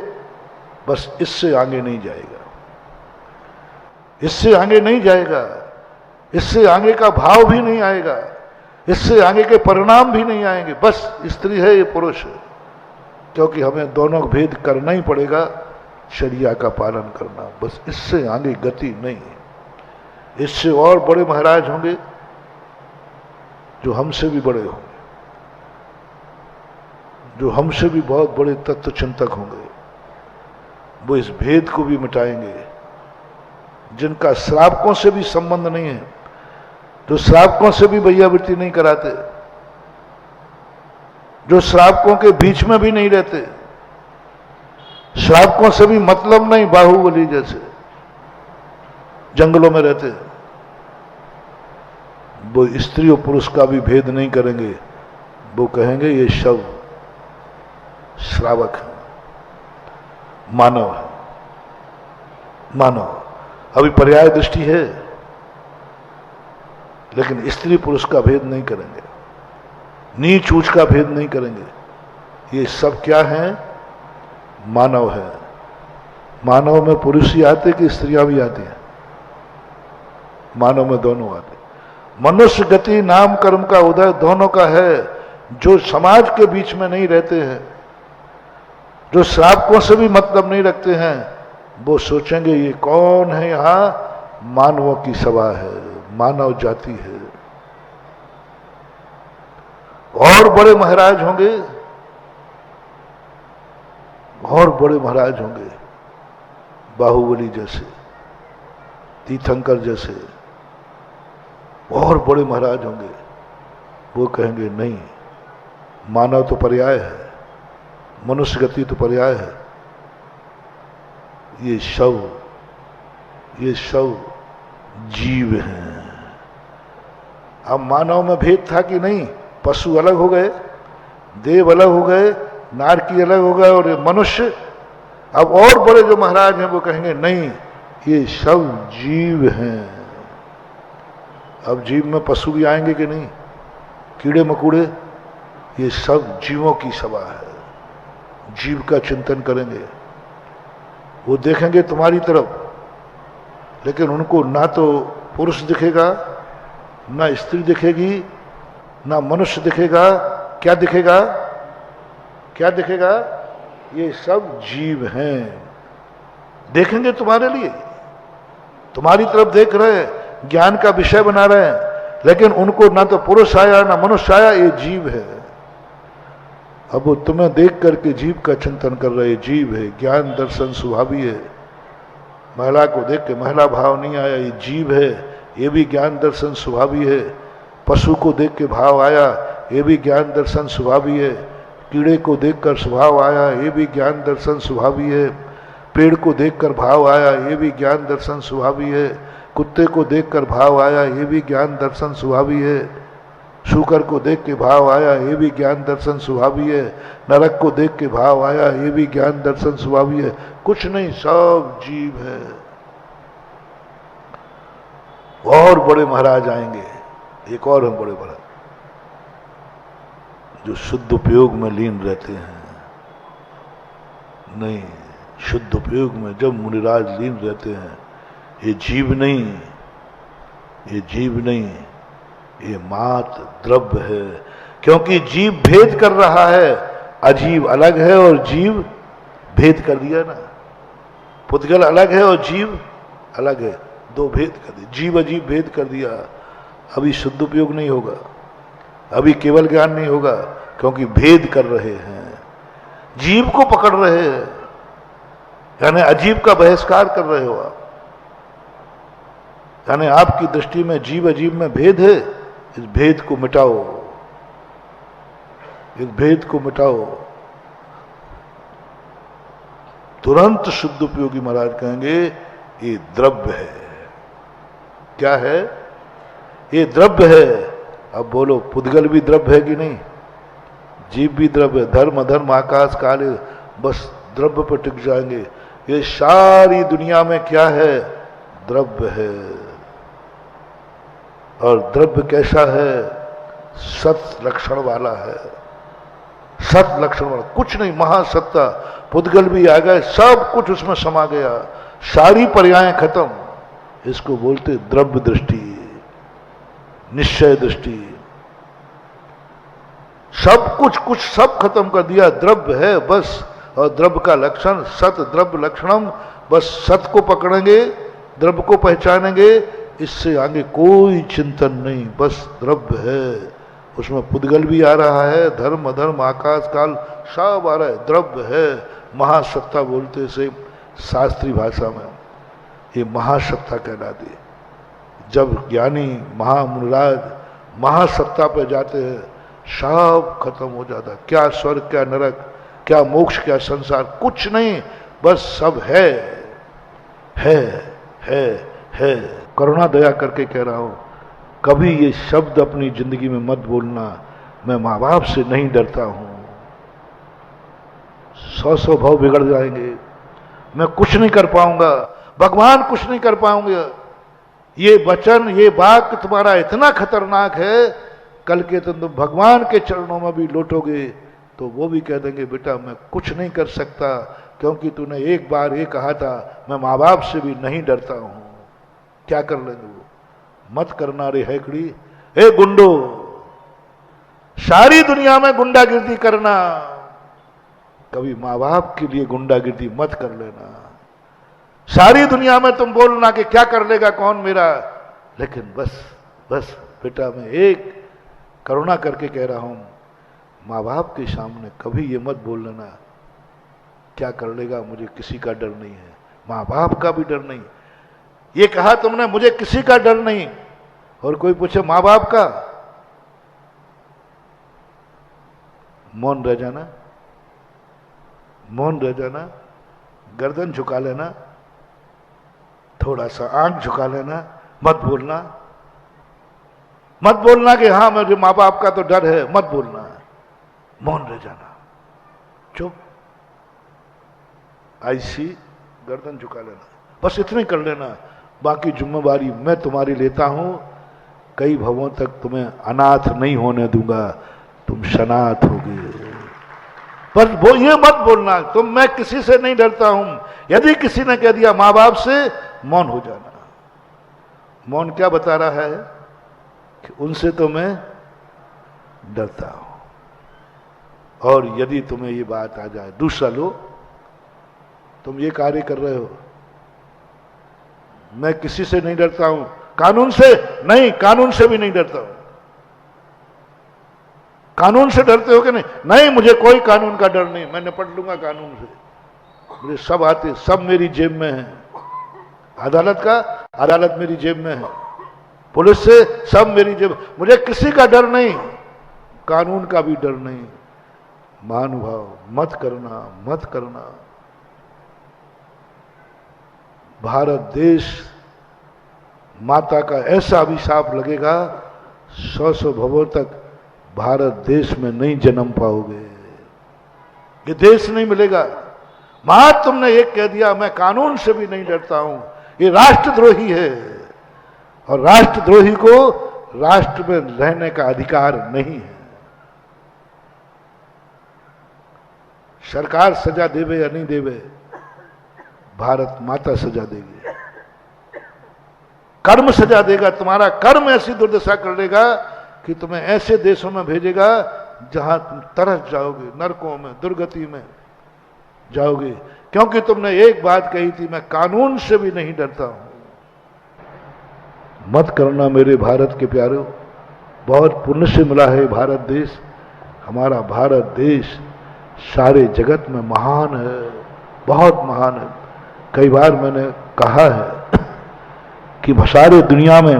बस इससे आगे नहीं जाएगा, इससे आगे नहीं जाएगा, इससे आगे का भाव भी नहीं आएगा, इससे आगे के परिणाम भी नहीं आएंगे। बस स्त्री है, ये पुरुष है, क्योंकि हमें दोनों भेद करना ही पड़ेगा, शरिया का पालन करना। बस इससे आगे गति नहीं है। इससे और बड़े महाराज होंगे जो हमसे भी बड़े होंगे, जो हमसे भी बहुत बड़े तत्व चिंतक होंगे, वो इस भेद को भी मिटाएंगे। जिनका श्रावकों से भी संबंध नहीं है, जो श्रावकों से भी भैयावृत्ति नहीं कराते, जो श्रावकों के बीच में भी नहीं रहते, श्रावकों से भी मतलब नहीं, बाहुबली जैसे जंगलों में रहते, वो स्त्री और पुरुष का भी भेद नहीं करेंगे। वो कहेंगे ये सब श्रावक है, मानव है, मानव। अभी पर्याय दृष्टि है, लेकिन स्त्री पुरुष का भेद नहीं करेंगे, नीच ऊंच का भेद नहीं करेंगे। ये सब क्या है? मानव है। मानव में पुरुष ही आते कि स्त्रियां भी आती हैं? मानव में दोनों आते। मनुष्य गति नाम कर्म का उदय दोनों का है। जो समाज के बीच में नहीं रहते हैं, जो श्रावकों से भी मतलब नहीं रखते हैं, वो सोचेंगे ये कौन है? यहां मानवों की सभा है, मानव जाति है। और बड़े महाराज होंगे, और बड़े महाराज होंगे, बाहुबली जैसे, तीर्थंकर जैसे, और बड़े महाराज होंगे। वो कहेंगे नहीं, मानव तो पर्याय है, मनुष्य गति तो पर्याय है। ये सब जीव हैं। अब मानव में भेद था कि नहीं? पशु अलग हो गए, देव अलग हो गए, नारकी अलग हो गए, और ये मनुष्य। अब और बड़े जो महाराज हैं वो कहेंगे नहीं, ये सब जीव हैं। अब जीव में पशु भी आएंगे कि नहीं? कीड़े मकोड़े, ये सब जीवों की सभा है। जीव का चिंतन करेंगे, वो देखेंगे तुम्हारी तरफ, लेकिन उनको ना तो पुरुष दिखेगा, ना स्त्री दिखेगी, ना मनुष्य दिखेगा। क्या दिखेगा? क्या दिखेगा? ये सब जीव हैं। देखेंगे तुम्हारे लिए, तुम्हारी तरफ देख रहे हैं, ज्ञान का विषय बना रहे हैं, लेकिन उनको ना तो पुरुष आया ना मनुष्य आया, ये जीव है। अब वो तुम्हें देख करके जीव का चिंतन कर रहे, जीव है, ज्ञान दर्शन स्वभावी है। महिला को देख के महिला भाव नहीं आया, ये जीव है, ये भी ज्ञान दर्शन स्वभावी है। पशु को देख के भाव आया, ये भी ज्ञान दर्शन स्वभावी है। कीड़े को देखकर स्वभाव आया, ये भी ज्ञान दर्शन स्वभावी है। पेड़ को देखकर भाव आया, ये भी ज्ञान दर्शन स्वभावी है। कुत्ते को देखकर भाव आया, ये भी ज्ञान दर्शन स्वभावी है। शूकर को देख के भाव आया, ये भी ज्ञान दर्शन स्वभावी है। नरक को देख के भाव आया, ये भी ज्ञान दर्शन स्वभावी है। कुछ नहीं, सब जीव है। और बड़े महाराज आएंगे, एक और हम बड़े महाराज जो शुद्ध उपयोग में लीन रहते हैं। नहीं, शुद्ध उपयोग में जब मुनिराज लीन रहते हैं, ये जीव नहीं, ये जीव नहीं, ये मात द्रव्य है। क्योंकि जीव भेद कर रहा है, अजीव अलग है और जीव भेद कर दिया ना। पुद्गल अलग है और जीव अलग है, दो भेद कर दिया, जीव अजीव भेद कर दिया। अभी शुद्ध उपयोग नहीं होगा, अभी केवल ज्ञान नहीं होगा, क्योंकि भेद कर रहे हैं, जीव को पकड़ रहे हैं, यानी अजीब का बहिष्कार कर रहे हो आप। यानी आपकी दृष्टि में जीव अजीब में भेद है, इस भेद को मिटाओ, इस भेद को मिटाओ। तुरंत शुद्ध उपयोगी महाराज कहेंगे ये द्रव्य है। क्या है? ये द्रव्य है। अब बोलो, पुद्गल भी द्रव्य है कि नहीं? जीव भी द्रव्य है। धर्म अधर्म आकाश काल बस द्रव्य पर टिक जाएंगे। ये सारी दुनिया में क्या है? द्रव्य है। और द्रव्य कैसा है? सत लक्षण वाला है, सत लक्षण वाला, कुछ नहीं, महासत्ता। पुद्गल भी आ गए, सब कुछ उसमें समा गया, सारी पर्यायें खत्म। इसको बोलते द्रव्य दृष्टि, निश्चय दृष्टि। सब कुछ सब खत्म कर दिया, द्रव्य है बस। और द्रव्य का लक्षण सत द्रव्य लक्षणम, बस सत को पकड़ेंगे, द्रव्य को पहचानेंगे, इससे आगे कोई चिंतन नहीं, बस द्रव्य है। उसमें पुद्गल भी आ रहा है, धर्म अधर्म आकाश काल सब आ रहा है, द्रव्य है। महासत्ता बोलते से शास्त्रीय भाषा में, ये महासत्ता कहलाती है। जब ज्ञानी महामुनिराज महासत्ता पे जाते हैं, सब खत्म हो जाता है। क्या स्वर्ग, क्या नरक, क्या मोक्ष, क्या संसार, कुछ नहीं, बस सब है, है, है, है। करुणा दया करके कह रहा हूं, कभी ये शब्द अपनी जिंदगी में मत बोलना, मैं माँ बाप से नहीं डरता हूं। 100 भाव बिगड़ जाएंगे, मैं कुछ नहीं कर पाऊंगा, भगवान कुछ नहीं कर पाऊंगे। ये वचन, ये वाक्य तुम्हारा इतना खतरनाक है, कल के तुम भगवान के चरणों में भी लौटोगे तो वो भी कह देंगे, बेटा मैं कुछ नहीं कर सकता, क्योंकि तूने एक बार ये कहा था, मैं माँ बाप से भी नहीं डरता हूं। क्या कर लेंगे वो? मत करना रे हैकड़ी, ए गुंडो, सारी दुनिया में गुंडागिर्दी करना, कभी माँ बाप के लिए गुंडागिर्दी मत कर लेना। सारी दुनिया में तुम बोलना कि क्या कर लेगा कौन मेरा, लेकिन बस बस बेटा मैं एक करुणा करके कह रहा हूं, माँ बाप के सामने कभी ये मत बोल लेना क्या कर लेगा, मुझे किसी का डर नहीं है, माँ बाप का भी डर नहीं। ये कहा तुमने, मुझे किसी का डर नहीं। और कोई पूछे माँ बाप का, मौन रह जाना, मौन रह जाना, गर्दन झुका लेना, थोड़ा सा आंख झुका लेना, मत बोलना, मत बोलना कि हाँ मुझे माँ बाप का तो डर है, मत बोलना, मौन रह जाना, चुप, ऐसी गर्दन झुका लेना, बस इतनी कर लेना। बाकी जिम्मेवारी मैं तुम्हारी लेता हूं, कई भवों तक तुम्हें अनाथ नहीं होने दूंगा, तुम सनाथ होगे। पर वो ये मत बोलना तुम, मैं किसी से नहीं डरता हूं। यदि किसी ने कह दिया माँ बाप से, मौन हो जाना। मौन क्या बता रहा है कि उनसे तो मैं डरता हूं। और यदि तुम्हें ये बात आ जाए, दूसरा लो, तुम ये कार्य कर रहे हो, मैं किसी से नहीं डरता हूं, कानून से नहीं, कानून से भी नहीं डरता हूं। कानून से डरते हो कि नहीं? नहीं, मुझे कोई कानून का डर नहीं, मैं निपट लूंगा कानून से, मुझे सब आते, सब मेरी जेब में है। अदालत का, अदालत मेरी जेब में है, पुलिस से सब मेरी जेब, मुझे किसी का डर नहीं, कानून का भी डर नहीं। महानुभाव, मत करना, मत करना। भारत देश माता का ऐसा अभिशाप लगेगा, 100 भवों तक भारत देश में नहीं जन्म पाओगे, ये देश नहीं मिलेगा। महाराज तुमने एक कह दिया, मैं कानून से भी नहीं डरता हूं, ये राष्ट्रद्रोही है, और राष्ट्रद्रोही को राष्ट्र में रहने का अधिकार नहीं है। सरकार सजा देवे या नहीं देवे, भारत माता सजा देगी, कर्म सजा देगा। तुम्हारा कर्म ऐसी दुर्दशा कर लेगा कि तुम्हें ऐसे देशों में भेजेगा जहां तुम तरस जाओगे, नरकों में, दुर्गति में जाओगे, क्योंकि तुमने एक बात कही थी, मैं कानून से भी नहीं डरता हूं। मत करना मेरे भारत के प्यारों, बहुत पुण्य से मिला है भारत देश। हमारा भारत देश सारे जगत में महान है, बहुत महान है। कई बार मैंने कहा है कि सारे दुनिया में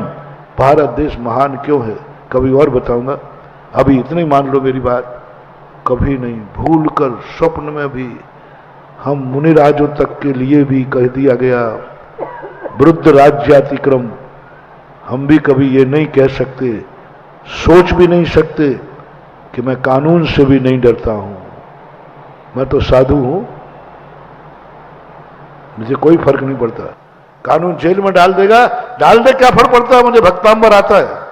भारत देश महान क्यों है, कभी और बताऊंगा, अभी इतनी मान लो मेरी बात। कभी नहीं भूलकर स्वप्न में भी हम मुनिराजों तक के लिए भी कह दिया गया वृद्ध राज्यातिक्रम, हम भी कभी ये नहीं कह सकते, सोच भी नहीं सकते कि मैं कानून से भी नहीं डरता हूं। मैं तो साधु हूं, मुझे कोई फर्क नहीं पड़ता। कानून जेल में डाल देगा, डाल दे, क्या फर्क पड़ता है, मुझे भक्तांबर आता है।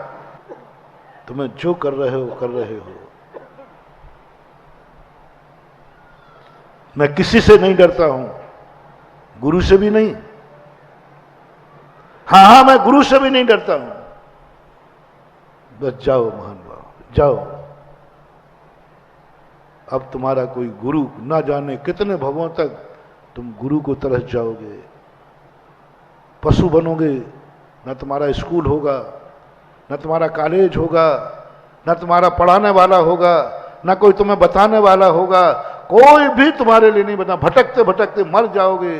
तुम्हें जो कर रहे हो कर रहे हो, मैं किसी से नहीं डरता हूं, गुरु से भी नहीं। हाँ, मैं गुरु से भी नहीं डरता हूं। बस जाओ महान भाव, जाओ। अब तुम्हारा कोई गुरु, ना जाने कितने भवों तक तुम गुरु को तरस जाओगे, पशु बनोगे। ना तुम्हारा स्कूल होगा, ना तुम्हारा कॉलेज होगा, ना तुम्हारा पढ़ाने वाला होगा, ना कोई तुम्हें बताने वाला होगा, कोई भी तुम्हारे लिए नहीं बना। भटकते भटकते मर जाओगे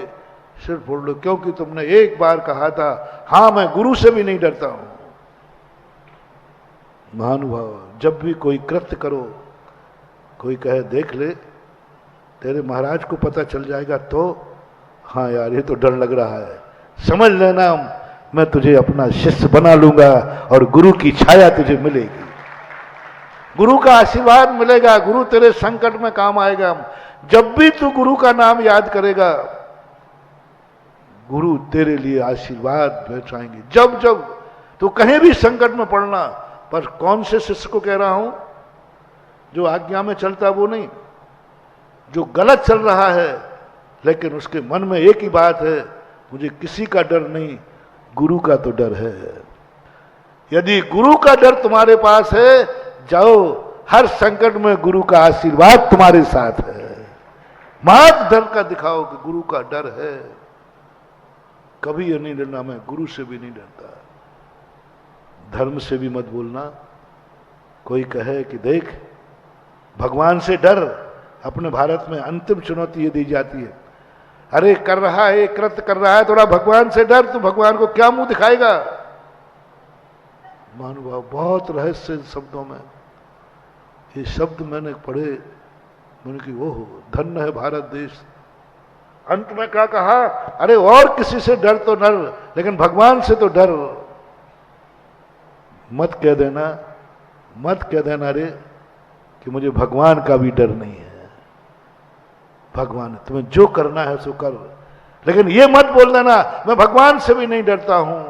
सिर्फ बोल लो, क्योंकि तुमने एक बार कहा था, हां मैं गुरु से भी नहीं डरता हूं। महानुभाव, जब भी कोई कृत्य करो, कोई कहे देख ले तेरे महाराज को पता चल जाएगा, तो हाँ यार ये तो डर लग रहा है, समझ लेना मैं तुझे अपना शिष्य बना लूंगा और गुरु की छाया तुझे मिलेगी, गुरु का आशीर्वाद मिलेगा, गुरु तेरे संकट में काम आएगा। जब भी तू गुरु का नाम याद करेगा, गुरु तेरे लिए आशीर्वाद पहुंचाएंगे। जब जब तू कहीं भी संकट में पड़ना, पर कौन से शिष्य को कह रहा हूं, जो आज्ञा में चलता वो नहीं, जो गलत चल रहा है लेकिन उसके मन में एक ही बात है, मुझे किसी का डर नहीं, गुरु का तो डर है। यदि गुरु का डर तुम्हारे पास है, जाओ, हर संकट में गुरु का आशीर्वाद तुम्हारे साथ है। मात डर का दिखाओ कि गुरु का डर है। कभी ये नहीं डरना, मैं गुरु से भी नहीं डरता, धर्म से भी मत बोलना। कोई कहे कि देख भगवान से डर, अपने भारत में अंतिम चुनौती ये दी जाती है, अरे कर रहा है, कृत्य कर रहा है, थोड़ा भगवान से डर, तो भगवान को क्या मुंह दिखाएगा। महानुभाव, बहुत रहस्य शब्दों में, ये शब्द मैंने पढ़े, मैंने कि ओहो धन्य है भारत देश। अंत में क्या कहा, अरे और किसी से डर तो डर, लेकिन भगवान से तो डर मत कह देना, मत कह देना रे कि मुझे भगवान का भी डर नहीं है। भगवान तुम्हें जो करना है सो कर, लेकिन ये मत बोल देना मैं भगवान से भी नहीं डरता हूं।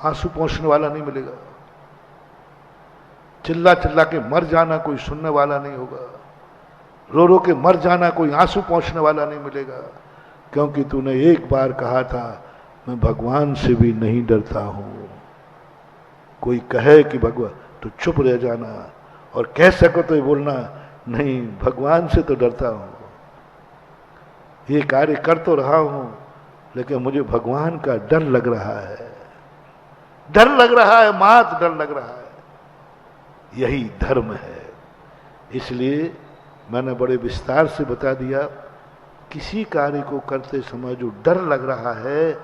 आंसू पहुंचने वाला नहीं मिलेगा, चिल्ला चिल्ला के मर जाना कोई सुनने वाला नहीं होगा, रो रो के मर जाना कोई आंसू पहुंचने वाला नहीं मिलेगा, क्योंकि तूने एक बार कहा था मैं भगवान से भी नहीं डरता हूं। कोई कहे कि भगवान, तो चुप रह जाना, और कह सको तो ये बोलना नहीं भगवान से तो डरता हूं, ये कार्य कर तो रहा हूं लेकिन मुझे भगवान का डर लग रहा है, डर लग रहा है, मात डर लग रहा है। यही धर्म है। इसलिए मैंने बड़े विस्तार से बता दिया, किसी कार्य को करते समय जो डर लग रहा है,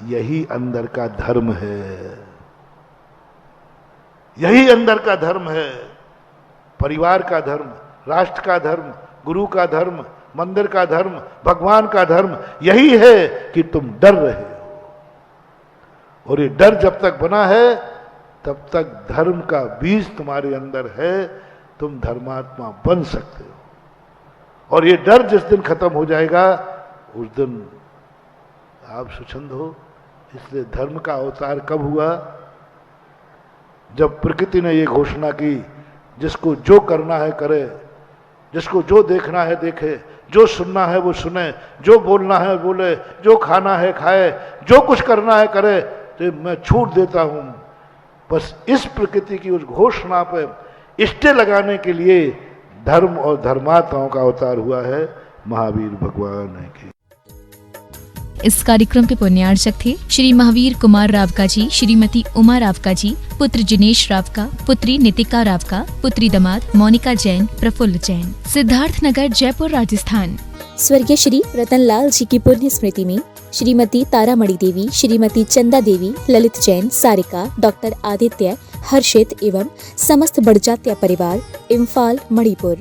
यही अंदर का धर्म है, यही अंदर का धर्म है। परिवार का धर्म, राष्ट्र का धर्म, गुरु का धर्म, मंदिर का धर्म, भगवान का धर्म यही है कि तुम डर रहे हो। और ये डर जब तक बना है तब तक धर्म का बीज तुम्हारे अंदर है, तुम धर्मात्मा बन सकते हो। और ये डर जिस दिन खत्म हो जाएगा उस दिन आप स्वच्छंद हो। इसलिए धर्म का अवतार कब हुआ? जब प्रकृति ने ये घोषणा की, जिसको जो करना है करे, जिसको जो देखना है देखे, जो सुनना है वो सुने, जो बोलना है बोले, जो खाना है खाए, जो कुछ करना है करे, तो मैं छूट देता हूं। बस इस प्रकृति की उस घोषणा पर इष्टे लगाने के लिए धर्म और धर्मात्माओं का अवतार हुआ है महावीर भगवान की। इस कार्यक्रम के पुण्यार्चक थे श्री महावीर कुमार रावका जी, श्रीमती उमा रावका जी, पुत्र जिनेश रावका, पुत्री नितिका रावका, पुत्री दामाद मोनिका जैन, प्रफुल्ल जैन, सिद्धार्थ नगर, जयपुर, राजस्थान। स्वर्गीय श्री रतनलाल जी की पुण्य स्मृति में श्रीमती तारामणि देवी, श्रीमती चंदा देवी, ललित जैन, सारिका, डॉक्टर आदित्य, हर्षित एवं समस्त बड़जात्या परिवार, इम्फाल, मणिपुर।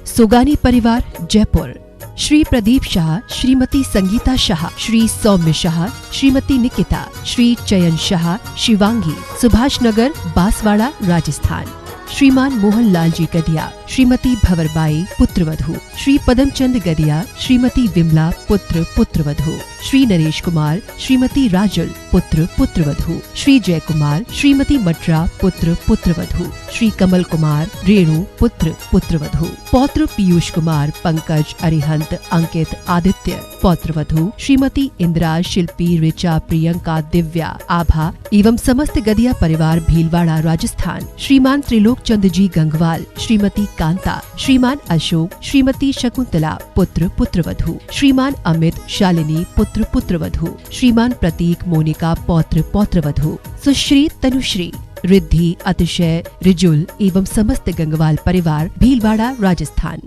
सोगानी परिवार, जयपुर। श्री प्रदीप शाह, श्रीमती संगीता शाह, श्री सौम्य शाह, श्रीमती निकिता, श्री चयन शाह, शिवांगी, सुभाष नगर, बांसवाड़ा, राजस्थान। श्रीमान मोहन लाल जी गदिया, श्रीमती भंवरबाई, पुत्रवधू। श्री पदमचंद गदिया, श्रीमती विमला, पुत्र पुत्रवधू। श्री नरेश कुमार, श्रीमती राजल, पुत्र पुत्रवधू। श्री जय कुमार, श्रीमती मटरा, पुत्र पुत्रवधू। श्री कमल कुमार, रेणु, पुत्र पुत्रवधू। पौत्र पीयूष कुमार, पंकज, अरिहंत, अंकित, आदित्य, पौत्रवधू। श्रीमती इंदिरा, शिल्पी, ऋचा, प्रियंका, दिव्या, आभा एवं समस्त गदिया परिवार, भीलवाड़ा, राजस्थान। श्रीमान त्रिलोक चंद जी गंगवाल, श्रीमती कांता, श्रीमान अशोक, श्रीमती शकुंतला, पुत्र पुत्रवधू। श्रीमान अमित, शालिनी, पुत्र पुत्रवधू। श्रीमान प्रतीक, मोनिका, पौत्र पौत्रवधू। सुश्री, तनुश्री, रिद्धि, अतिशय, रिजुल एवं समस्त गंगवाल परिवार, भीलवाड़ा, राजस्थान।